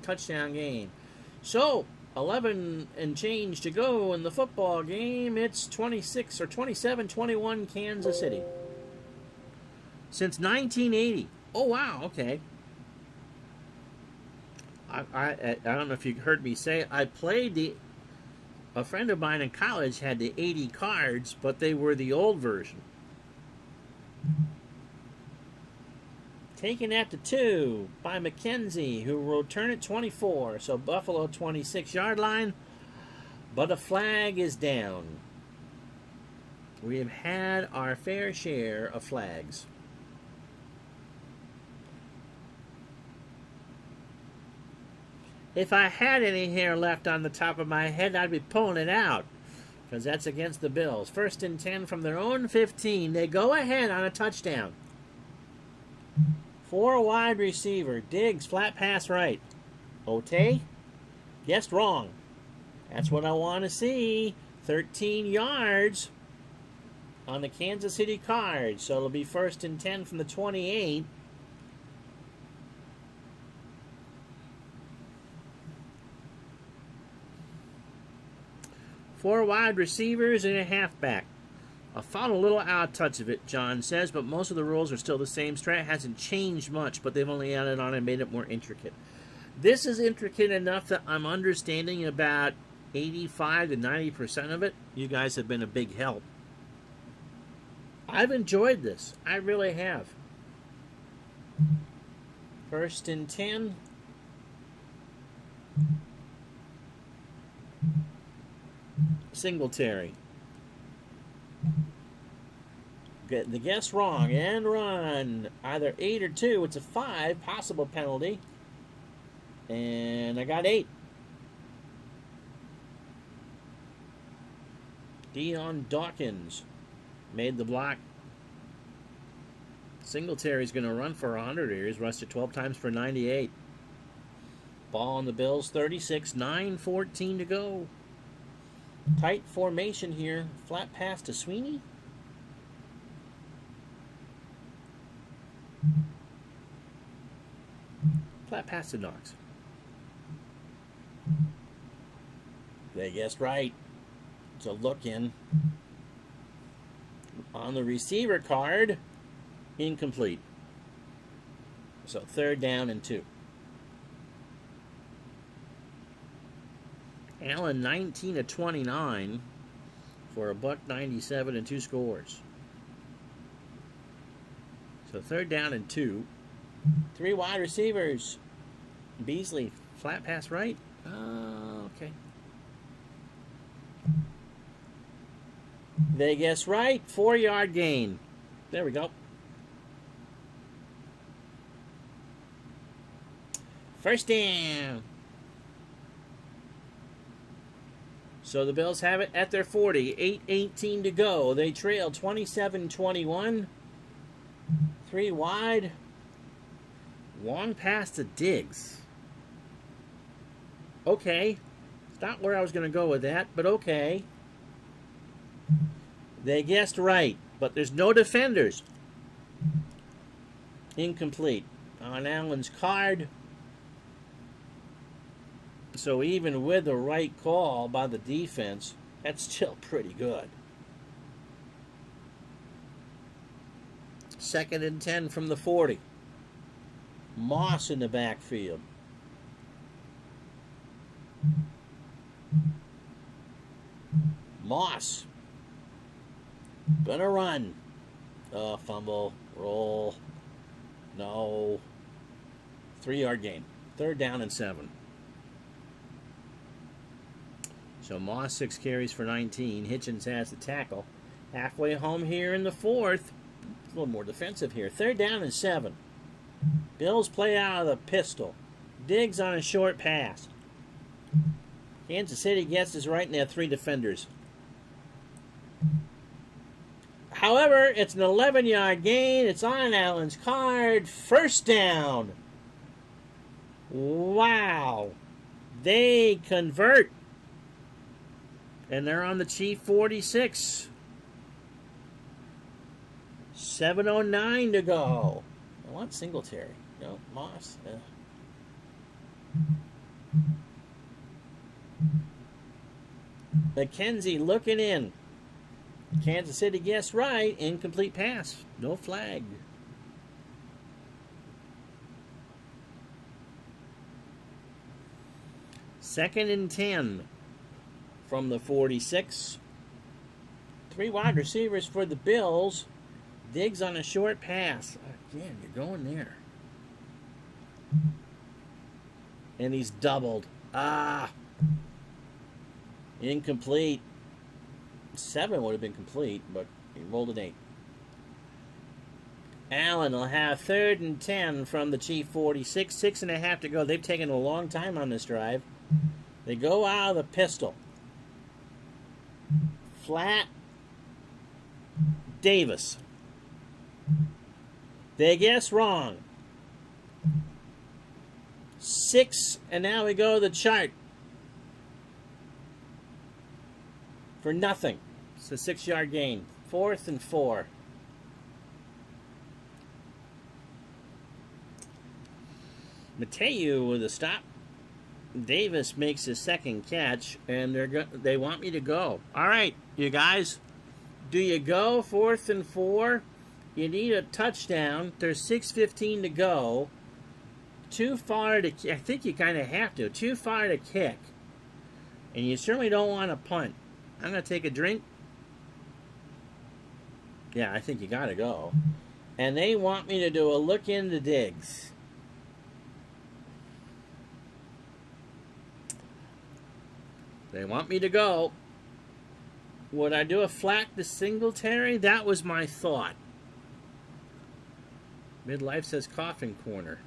touchdown game. So 11 and change to go in the football game. It's 27-21 Kansas City. Since 1980. Oh, wow. Okay. I don't know if you heard me say it. I played a friend of mine in college had the 80 cards, but they were the old version. Taken at the 2 by McKenzie, who will return at 24. So Buffalo 26-yard line, but a flag is down. We have had our fair share of flags. If I had any hair left on the top of my head, I'd be pulling it out, because that's against the Bills. 1st and 10 from their own 15. They go ahead on a touchdown. 4 wide receiver. Diggs, flat pass right. Ote? Guessed wrong. That's what I want to see. 13 yards on the Kansas City card. So it'll be 1st and 10 from the 28. Four wide receivers and a halfback. I found a little out of touch of it, John says, but most of the rules are still the same. Strat hasn't changed much, but they've only added on and made it more intricate. This is intricate enough that I'm understanding about 85 to 90% of it. You guys have been a big help. I've enjoyed this. I really have. 1st and 10. Singletary. Get the guess wrong and run. Either 8 or 2. It's a 5 possible penalty. And I got 8. Dion Dawkins made the block. Singletary's going to run for 100 here. He's rushed it 12 times for 98. Ball on the Bills, 36, 9:14 to go. Tight formation here. Flat pass to Sweeney. Flat pass to Knox. They guessed right. It's a look in. On the receiver card, incomplete. So 3rd down and 2. Allen 19 of 29 for a $197 and 2 scores. So 3rd down and 2. 3 wide receivers. Beasley, flat pass right. Okay. They guess right. 4-yard gain. There we go. First down. So the Bills have it at their 40. 8:18 to go. They trail 27-21. 3 wide. Long pass to Diggs. Okay. It's not where I was going to go with that, but okay. They guessed right, but there's no defenders. Incomplete. On Allen's card. So even with the right call by the defense, that's still pretty good. 2nd and 10 from the 40. Moss in the backfield. Moss. Gonna run. Fumble. Roll. No. 3-yard gain. 3rd down and 7. So Moss 6 carries for 19. Hitchens has the tackle. Halfway home here in the 4th. A little more defensive here. 3rd down and 7. Bills play out of the pistol. Diggs on a short pass. Kansas City gets us right in their 3 defenders. However, it's an 11-yard gain. It's on Allen's card. 1st down. Wow. They convert. And they're on the Chief 46. 7:09 to go. I want Singletary. No, Moss. McKenzie looking in. Kansas City guessed right. Incomplete pass. No flag. Second and 10 from the 46. 3 wide receivers for the Bills. Diggs on a short pass. Again, you're going there. And he's doubled. Incomplete. 7 would have been complete, but he rolled an 8. Allen will have 3rd and 10 from the Chief 46. 6.5 to go. They've taken a long time on this drive. They go out of the pistol. Flat. Davis. They guess wrong. 6, and now we go to the chart. For nothing. It's a 6-yard gain. 4th and 4. Mateu with a stop. Davis makes his 2nd catch, and they want me to go. All right, you guys. Do you go 4th and 4? You need a touchdown. There's 6:15 to go. Too far to... I think you kind of have to. Too far to kick. And you certainly don't want to punt. I'm going to take a drink. Yeah, I think you got to go. And they want me to do a look into Diggs. They want me to go. Would I do a flat to Singletary? That was my thought. Midlife says coughing corner.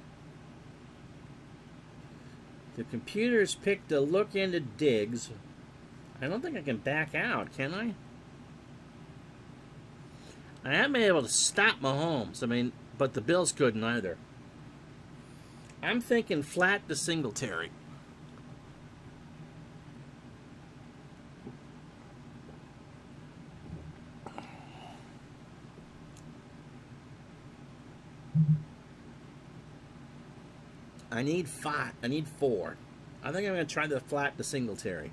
The computer's picked a look into Diggs. I don't think I can back out, can I? I haven't been able to stop Mahomes. I mean, but the Bills couldn't either. I'm thinking flat to Singletary. I need 5. I need 4. I think I'm going to try the flat to Singletary.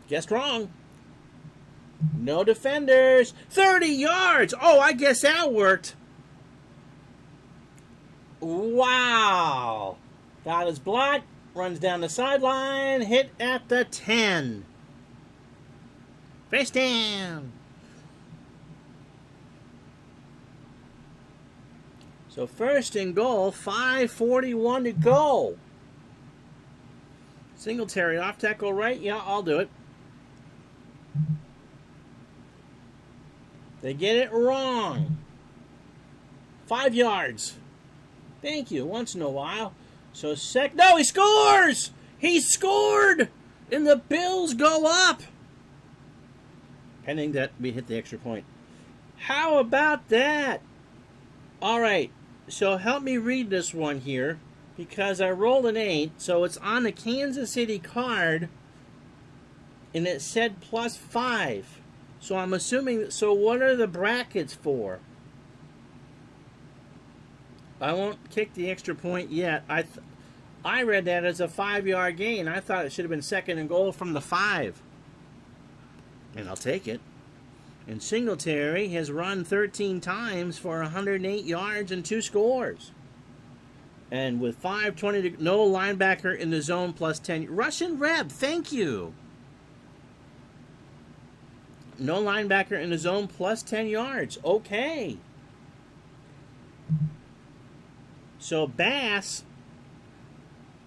Guessed wrong. No defenders. 30 yards. Oh, I guess that worked. Wow. Got his block. Runs down the sideline. Hit at the 10. Face down. So 1st and goal, 5:41 to go. Singletary off tackle right. Yeah, I'll do it. They get it wrong. 5 yards. Thank you, once in a while. So no, he scores! He scored! And the Bills go up. Pending that we hit the extra point. How about that? All right. So help me read this one here, because I rolled an 8, so it's on the Kansas City card, and it said +5. So I'm assuming, so what are the brackets for? I won't kick the extra point yet. I read that as a 5-yard gain. I thought it should have been 2nd and goal from the 5. And I'll take it. And Singletary has run 13 times for 108 yards and 2 scores. And with 5:20 to no linebacker in the zone plus 10. Russian Reb, thank you. No linebacker in the zone plus 10 yards. Okay. So Bass,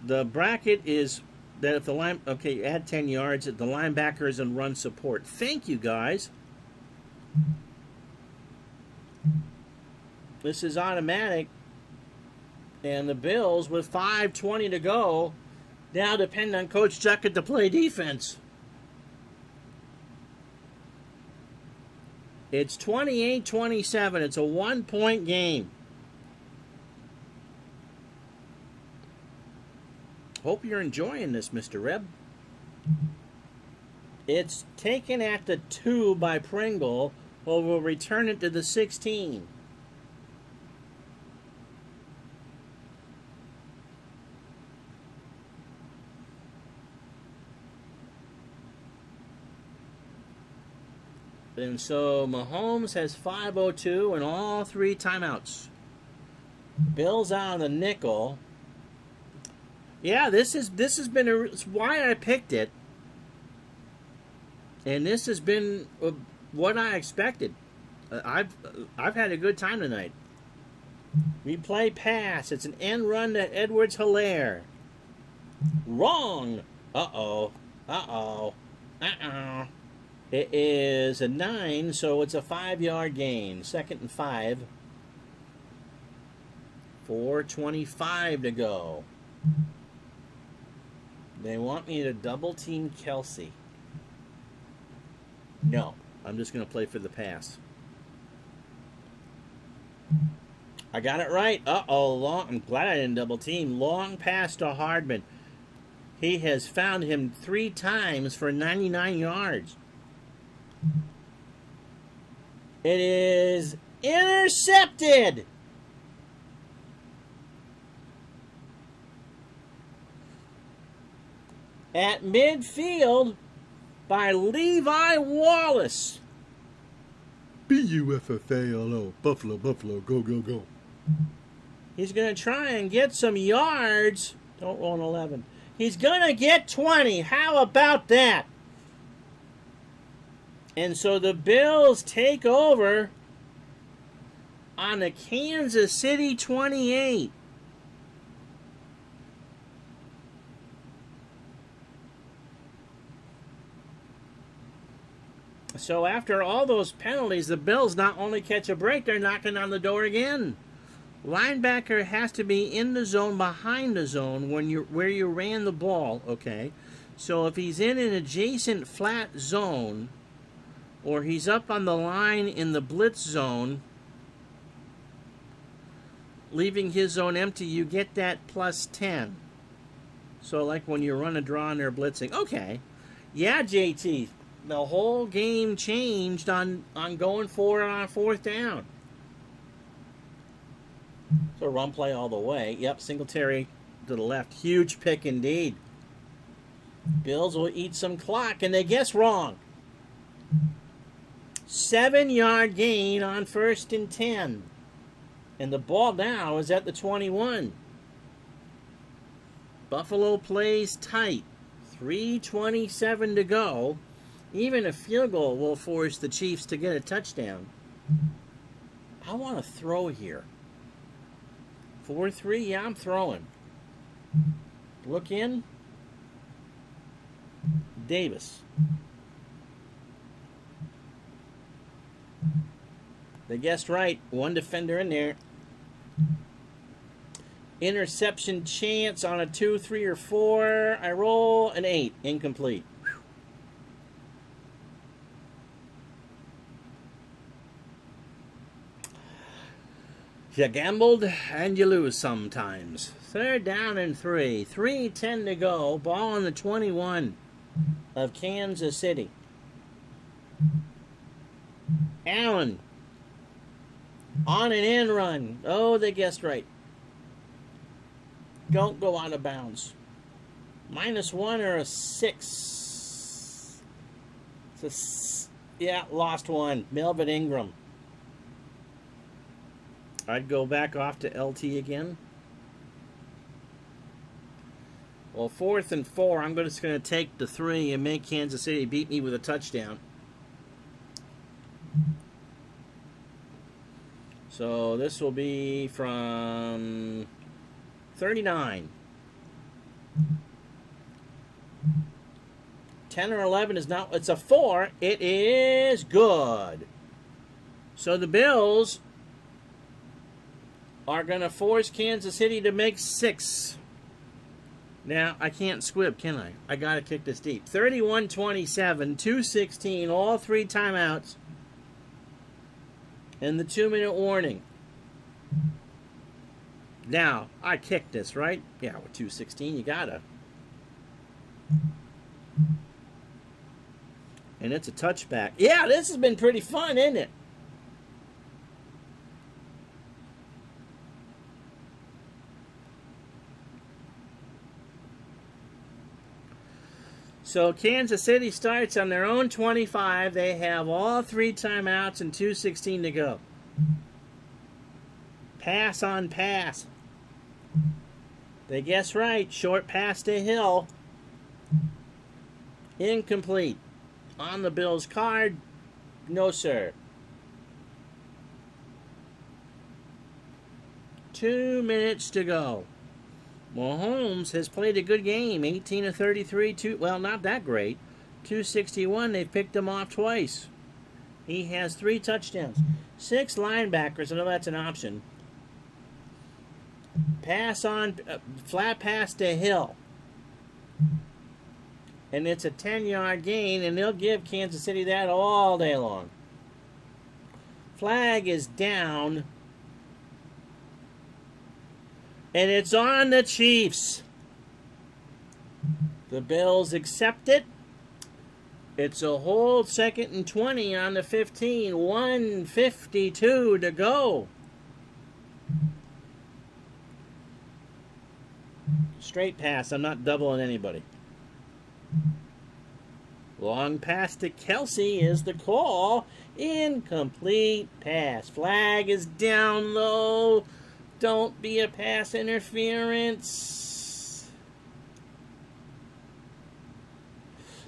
the bracket is that if the line, okay, add 10 yards, the linebacker is in run support. Thank you, guys. This is automatic. And the Bills, with 5:20 to go, now depend on Coach Juckett to play defense. It's 28-27. It's a 1-point game. Hope you're enjoying this, Mr. Reb. It's taken at the 2 by Pringle, who will return it to the 16. And so Mahomes has 5:02 and all 3 timeouts. Bills out on the nickel. Yeah, this has been it's why I picked it, and this has been what I expected. I've had a good time tonight. We play pass. It's an end run to Edwards-Helaire. Wrong. Uh-oh. It is a 9, so it's a 5-yard gain. 2nd and 5. 4:25 to go. They want me to double team Kelsey. No, I'm just going to play for the pass. I got it right. Uh-oh, I'm glad I didn't double team. Long pass to Hardman. He has found him 3 times for 99 yards. It is intercepted. At midfield by Levi Wallace. B-U-F-F-A-L-O. Buffalo, Buffalo, go, go, go. He's going to try and get some yards. Don't roll an 11. He's going to get 20. How about that? And so the Bills take over on the Kansas City 28. So after all those penalties, the Bills not only catch a break, they're knocking on the door again. Linebacker has to be in the zone, behind the zone, where you ran the ball, okay? So if he's in an adjacent flat zone, or he's up on the line in the blitz zone, leaving his zone empty, you get that plus 10. So like when you run a draw and they're blitzing. Okay. Yeah, JT. The whole game changed on going for it on 4th down. So run play all the way. Yep, Singletary to the left. Huge pick indeed. Bills will eat some clock, and they guess wrong. 7-yard gain on 1st and 10. And the ball now is at the 21. Buffalo plays tight. 3:27 to go. Even a field goal will force the Chiefs to get a touchdown. I want to throw here. 4-3, yeah, I'm throwing. Look in. Davis. They guessed right. 1 defender in there. Interception chance on a 2, 3, or 4. I roll an 8. Incomplete. You gambled and you lose sometimes. 3rd down and 3. 3:10 to go. Ball on the 21 of Kansas City. Allen. On an end run. Oh, they guessed right. Don't go out of bounds. -1 or a 6. Yeah, lost 1. Melvin Ingram. I'd go back off to LT again. Well, 4th and 4, I'm just going to take the 3 and make Kansas City beat me with a touchdown. So this will be from 39. 10 or 11 is not, it's a 4. It is good. So the Bills are going to force Kansas City to make 6. Now, I can't squib, can I? I got to kick this deep. 31-27, 2:16, all 3 timeouts. And the 2-minute warning. Now, I kicked this, right? Yeah, with 2:16, you gotta. And it's a touchback. Yeah, this has been pretty fun, isn't it? So Kansas City starts on their own 25. They have all 3 timeouts and 2:16 to go. Pass on pass. They guess right. Short pass to Hill. Incomplete. On the Bills' card. No, sir. 2 minutes to go. Mahomes has played a good game. 18 of 33. Well, not that great. 261. They've picked him off twice. He has 3 touchdowns. 6 linebackers. I know that's an option. Pass on, flat pass to Hill. And it's a 10-yard gain, and they'll give Kansas City that all day long. Flag is down. And it's on the Chiefs. The Bills accept it. It's a whole 2nd and 20 on the 15. 1:52 to go. Straight pass. I'm not doubling anybody. Long pass to Kelsey is the call. Incomplete pass. Flag is down low. Don't be a pass interference.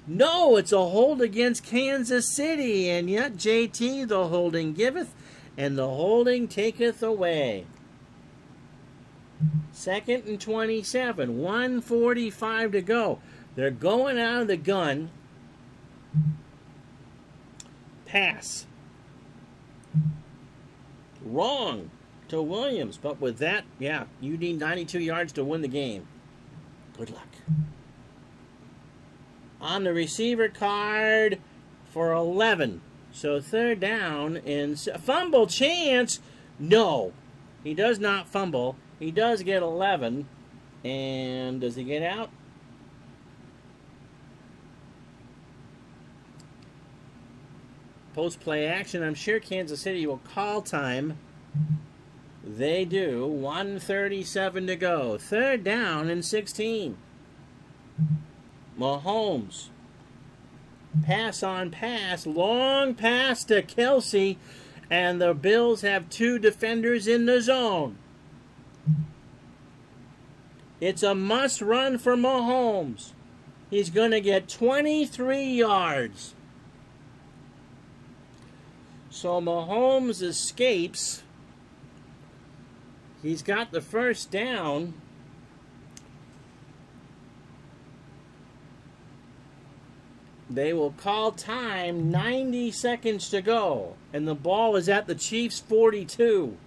No, it's a hold against Kansas City, and yet JT the holding giveth, and the holding taketh away. 2nd and 27, 1:45 to go. They're going out of the gun. Pass. Wrong to Williams, but with that, yeah, you need 92 yards to win the game. Good luck. On the receiver card for 11. So 3rd down and fumble chance. No, he does not fumble. He does get 11. And does he get out? Post-play action. I'm sure Kansas City will call time. They do. 1:37 to go. 3rd down and 16. Mahomes. Pass on pass. Long pass to Kelsey. And the Bills have 2 defenders in the zone. It's a must run for Mahomes. He's going to get 23 yards. So Mahomes escapes. He's got the 1st down. They will call time. 90 seconds to go. And the ball is at the Chiefs' 42.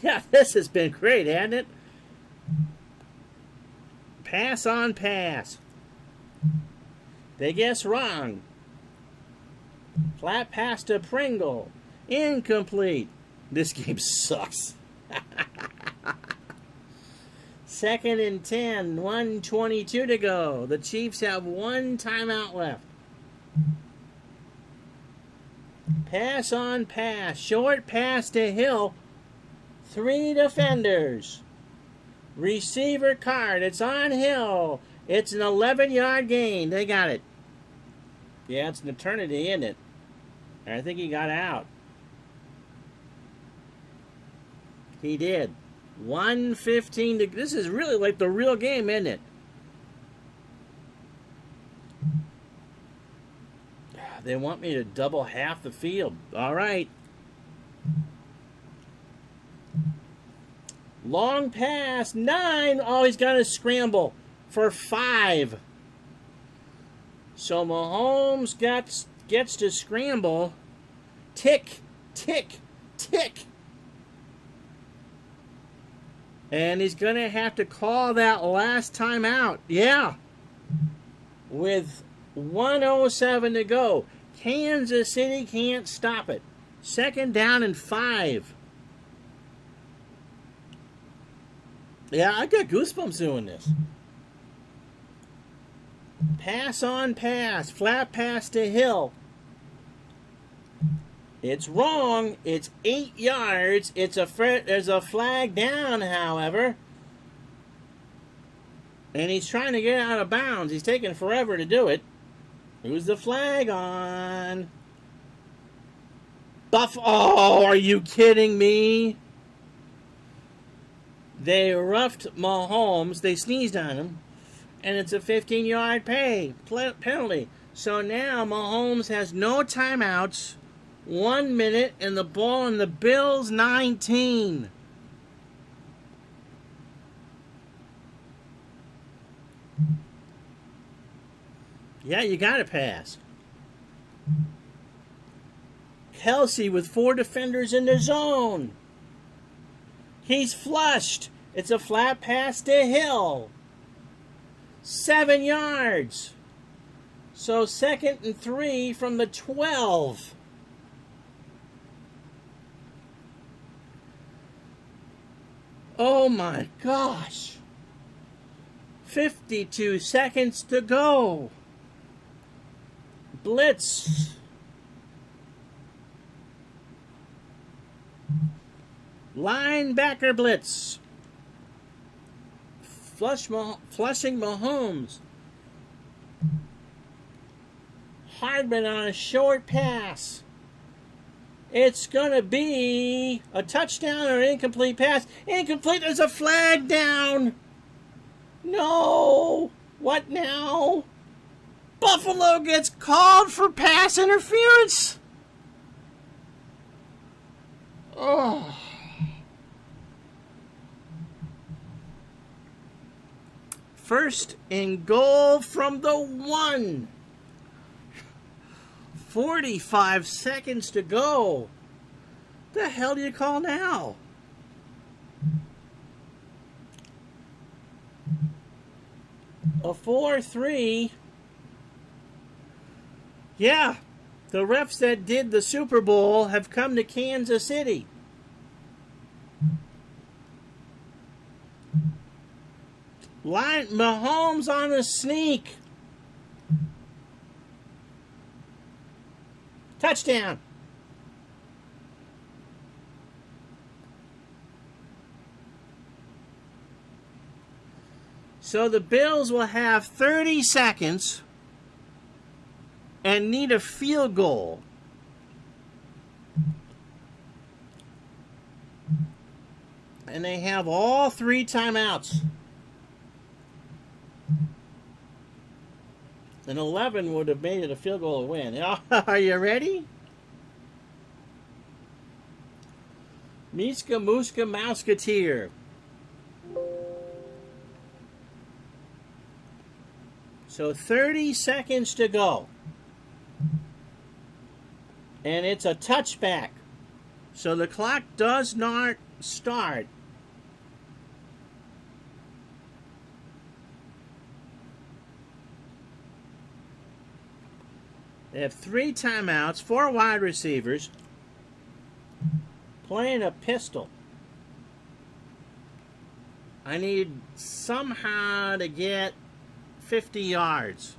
Yeah, this has been great, hasn't it? Pass on pass. They guess wrong. Flat pass to Pringle. Incomplete. This game sucks. 2nd and 10. 1:22 to go. The Chiefs have 1 timeout left. Pass on pass. Short pass to Hill. 3 defenders. Receiver card. It's on Hill. It's an 11-yard gain. They got it. Yeah, it's an eternity, isn't it? And I think he got out. He did. 1:15 to... This is really like the real game, isn't it? They want me to double half the field. All right. Long pass. 9. Oh, he's got to scramble for 5. So Mahomes gets to scramble. Tick, tick, tick. And he's going to have to call that last timeout. Yeah. With 1:07 to go. Kansas City can't stop it. 2nd down and 5. Yeah, I got goosebumps doing this. Pass on pass. Flat pass to Hill. It's wrong. It's 8 yards. There's a flag down, however. And he's trying to get out of bounds. He's taking forever to do it. Who's the flag on? Oh, are you kidding me? They roughed Mahomes. They sneezed on him. And it's a 15-yard penalty. So now Mahomes has no timeouts. 1 minute and the ball on the Bills 19. Yeah, you got to pass. Kelsey with 4 defenders in the zone. He's flushed. It's a flat pass to Hill. 7 yards. So 2nd and 3 from the 12. Oh my gosh. 52 seconds to go. Blitz. Linebacker blitz. Flushing Mahomes. Hardman on a short pass. It's going to be a touchdown or an incomplete pass. Incomplete. There's a flag down. No. What now? Buffalo gets called for pass interference. Oh. First and goal from the 1. 45 seconds to go. The hell do you call now? A 4-3. Yeah, the refs that did the Super Bowl have come to Kansas City. Mahomes on a sneak. Touchdown. So the Bills will have 30 seconds and need a field goal. And they have all 3 timeouts. And 11 would have made it a field goal to win. Are you ready? Miska Muska Mouseketeer. So 30 seconds to go. And it's a touchback. So the clock does not start. They have 3 timeouts, 4 wide receivers, playing a pistol. I need somehow to get 50 yards.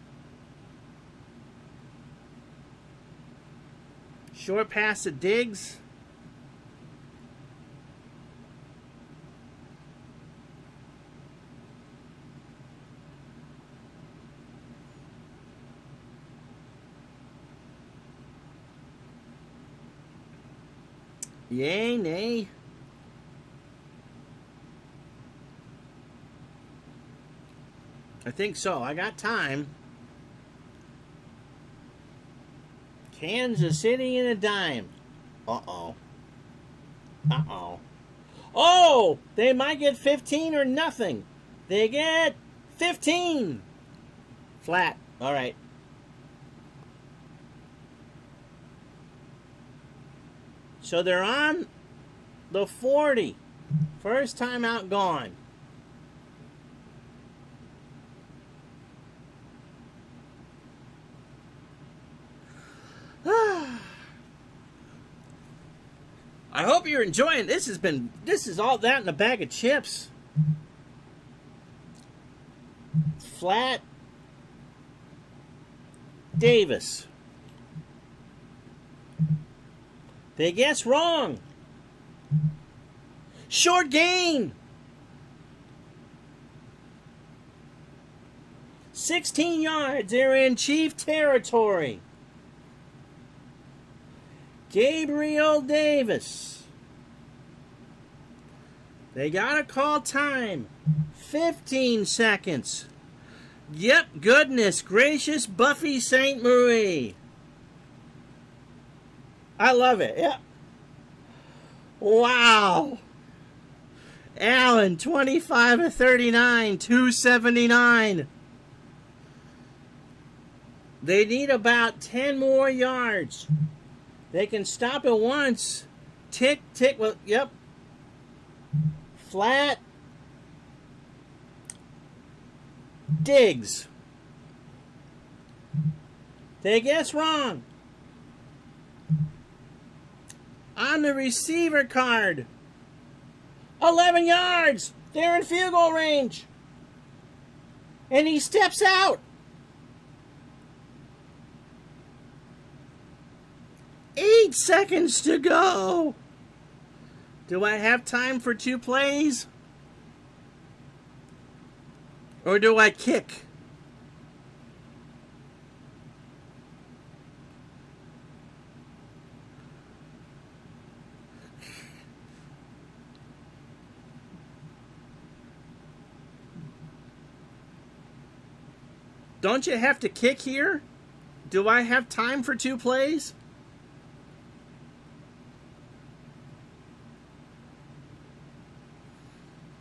Short pass to Diggs. Yay, nay. I think so. I got time. Kansas City in a dime. Uh-oh. Uh-oh. Oh! They might get 15 or nothing. They get 15. Flat. All right. So they're on the 40. First time out gone. I hope you're enjoying. This is all that in a bag of chips. Flat. Davis. They guess wrong. Short gain. 16 yards. They're in Chief territory. Gabriel Davis. They gotta call time. 15 seconds. Yep, goodness gracious, Buffy St. Marie. I love it, yeah. Wow. Allen, 25 of 39, 279. They need about 10 more yards. They can stop it once. Tick, tick, well, yep. Flat. Diggs. They guess wrong. On the receiver card. 11 yards. They're in field goal range. And he steps out. 8 seconds to go. Do I have time for 2 plays? Or do I kick? Don't you have to kick here? Do I have time for 2 plays?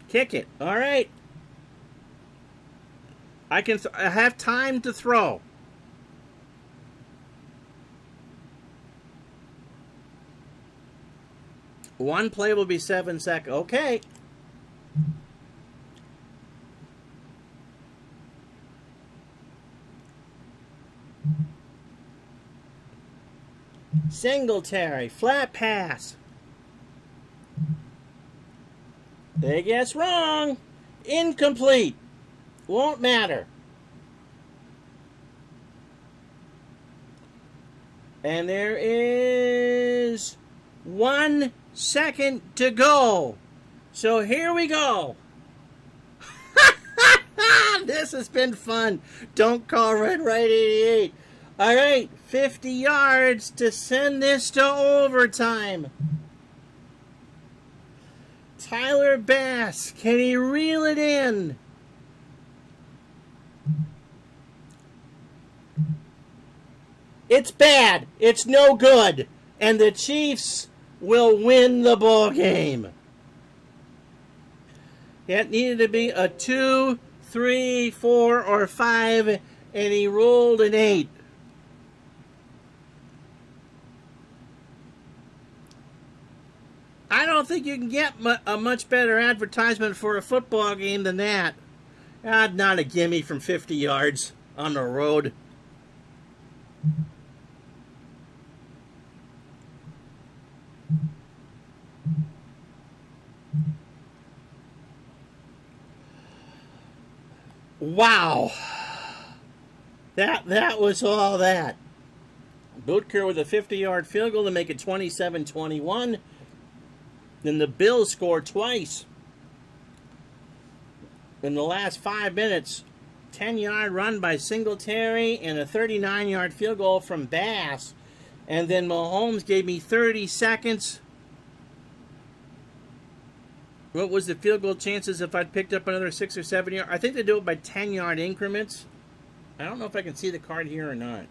Kick it. All right. I have time to throw. One play will be 7 seconds. Okay. Singletary, flat pass. They guess wrong. Incomplete. Won't matter. And there is 1 second to go. So here we go. This has been fun. Don't call Red Right 88. All right, 50 yards to send this to overtime. Tyler Bass, can he reel it in? It's bad. It's no good. And the Chiefs will win the ball game. It needed to be a 2, 3, 4, or 5, and he rolled an 8. I don't think you can get a much better advertisement for a football game than that. Not a gimme from 50 yards on the road. Wow. That was all that. Bootker with a 50-yard field goal to make it 27-21. Then the Bills scored twice. In the last 5 minutes, 10-yard run by Singletary and a 39-yard field goal from Bass. And then Mahomes gave me 30 seconds What was the field goal chances if I'd picked up another 6 or 7 yard? I think they do it by 10-yard increments. I don't know if I can see the card here or not.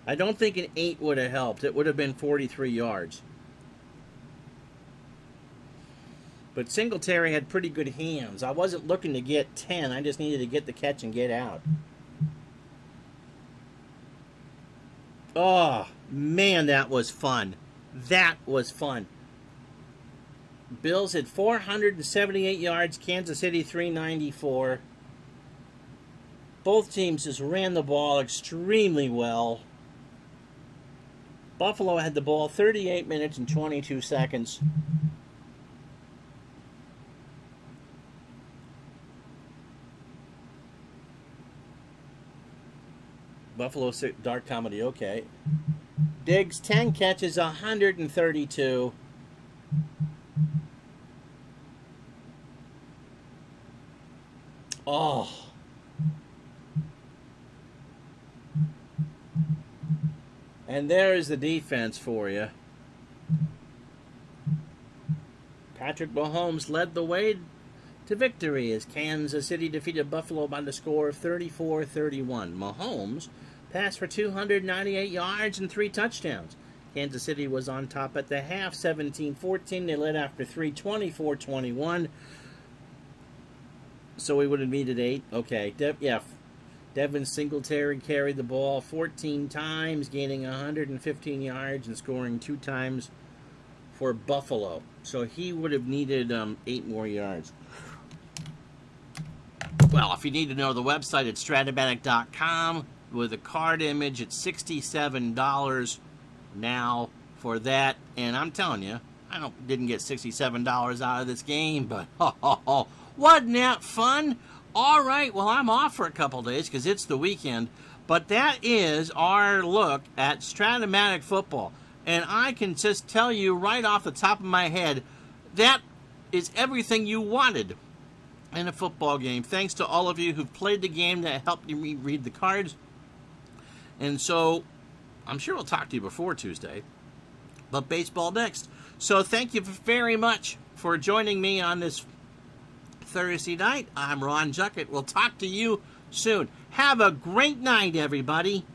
I don't think an 8 would have helped. It would have been 43 yards. But Singletary had pretty good hands. I wasn't looking to get 10. I just needed to get the catch and get out. Oh, man, that was fun. That was fun. Bills had 478 yards. Kansas City 394. Both teams just ran the ball extremely well. Buffalo had the ball 38 minutes and 22 seconds. Buffalo dark comedy, okay. Diggs 10 catches, 132. Oh. And there is the defense for you. Patrick Mahomes led the way to victory as Kansas City defeated Buffalo by the score of 34-31. Mahomes passed for 298 yards and 3 touchdowns. Kansas City was on top at the half, 17-14. They led after 3, 24-21. So we would have needed 8. Okay, Devin Singletary carried the ball 14 times, gaining 115 yards and scoring 2 times for Buffalo. So he would have needed 8 more yards. Well, if you need to know the website, it's Strat-o-Matic.com with a card image. It's $67 now for that. And I'm telling you, I didn't get $67 out of this game, but wasn't that fun? All right, well, I'm off for a couple days because it's the weekend. But that is our look at Strat-o-Matic football. And I can just tell you right off the top of my head, that is everything you wanted in a football game. Thanks to all of you who've played the game that helped me read the cards. And so, I'm sure we'll talk to you before Tuesday. But baseball next. So thank you very much for joining me on this Thursday night. I'm Ron Juckett. We'll talk to you soon. Have a great night, everybody.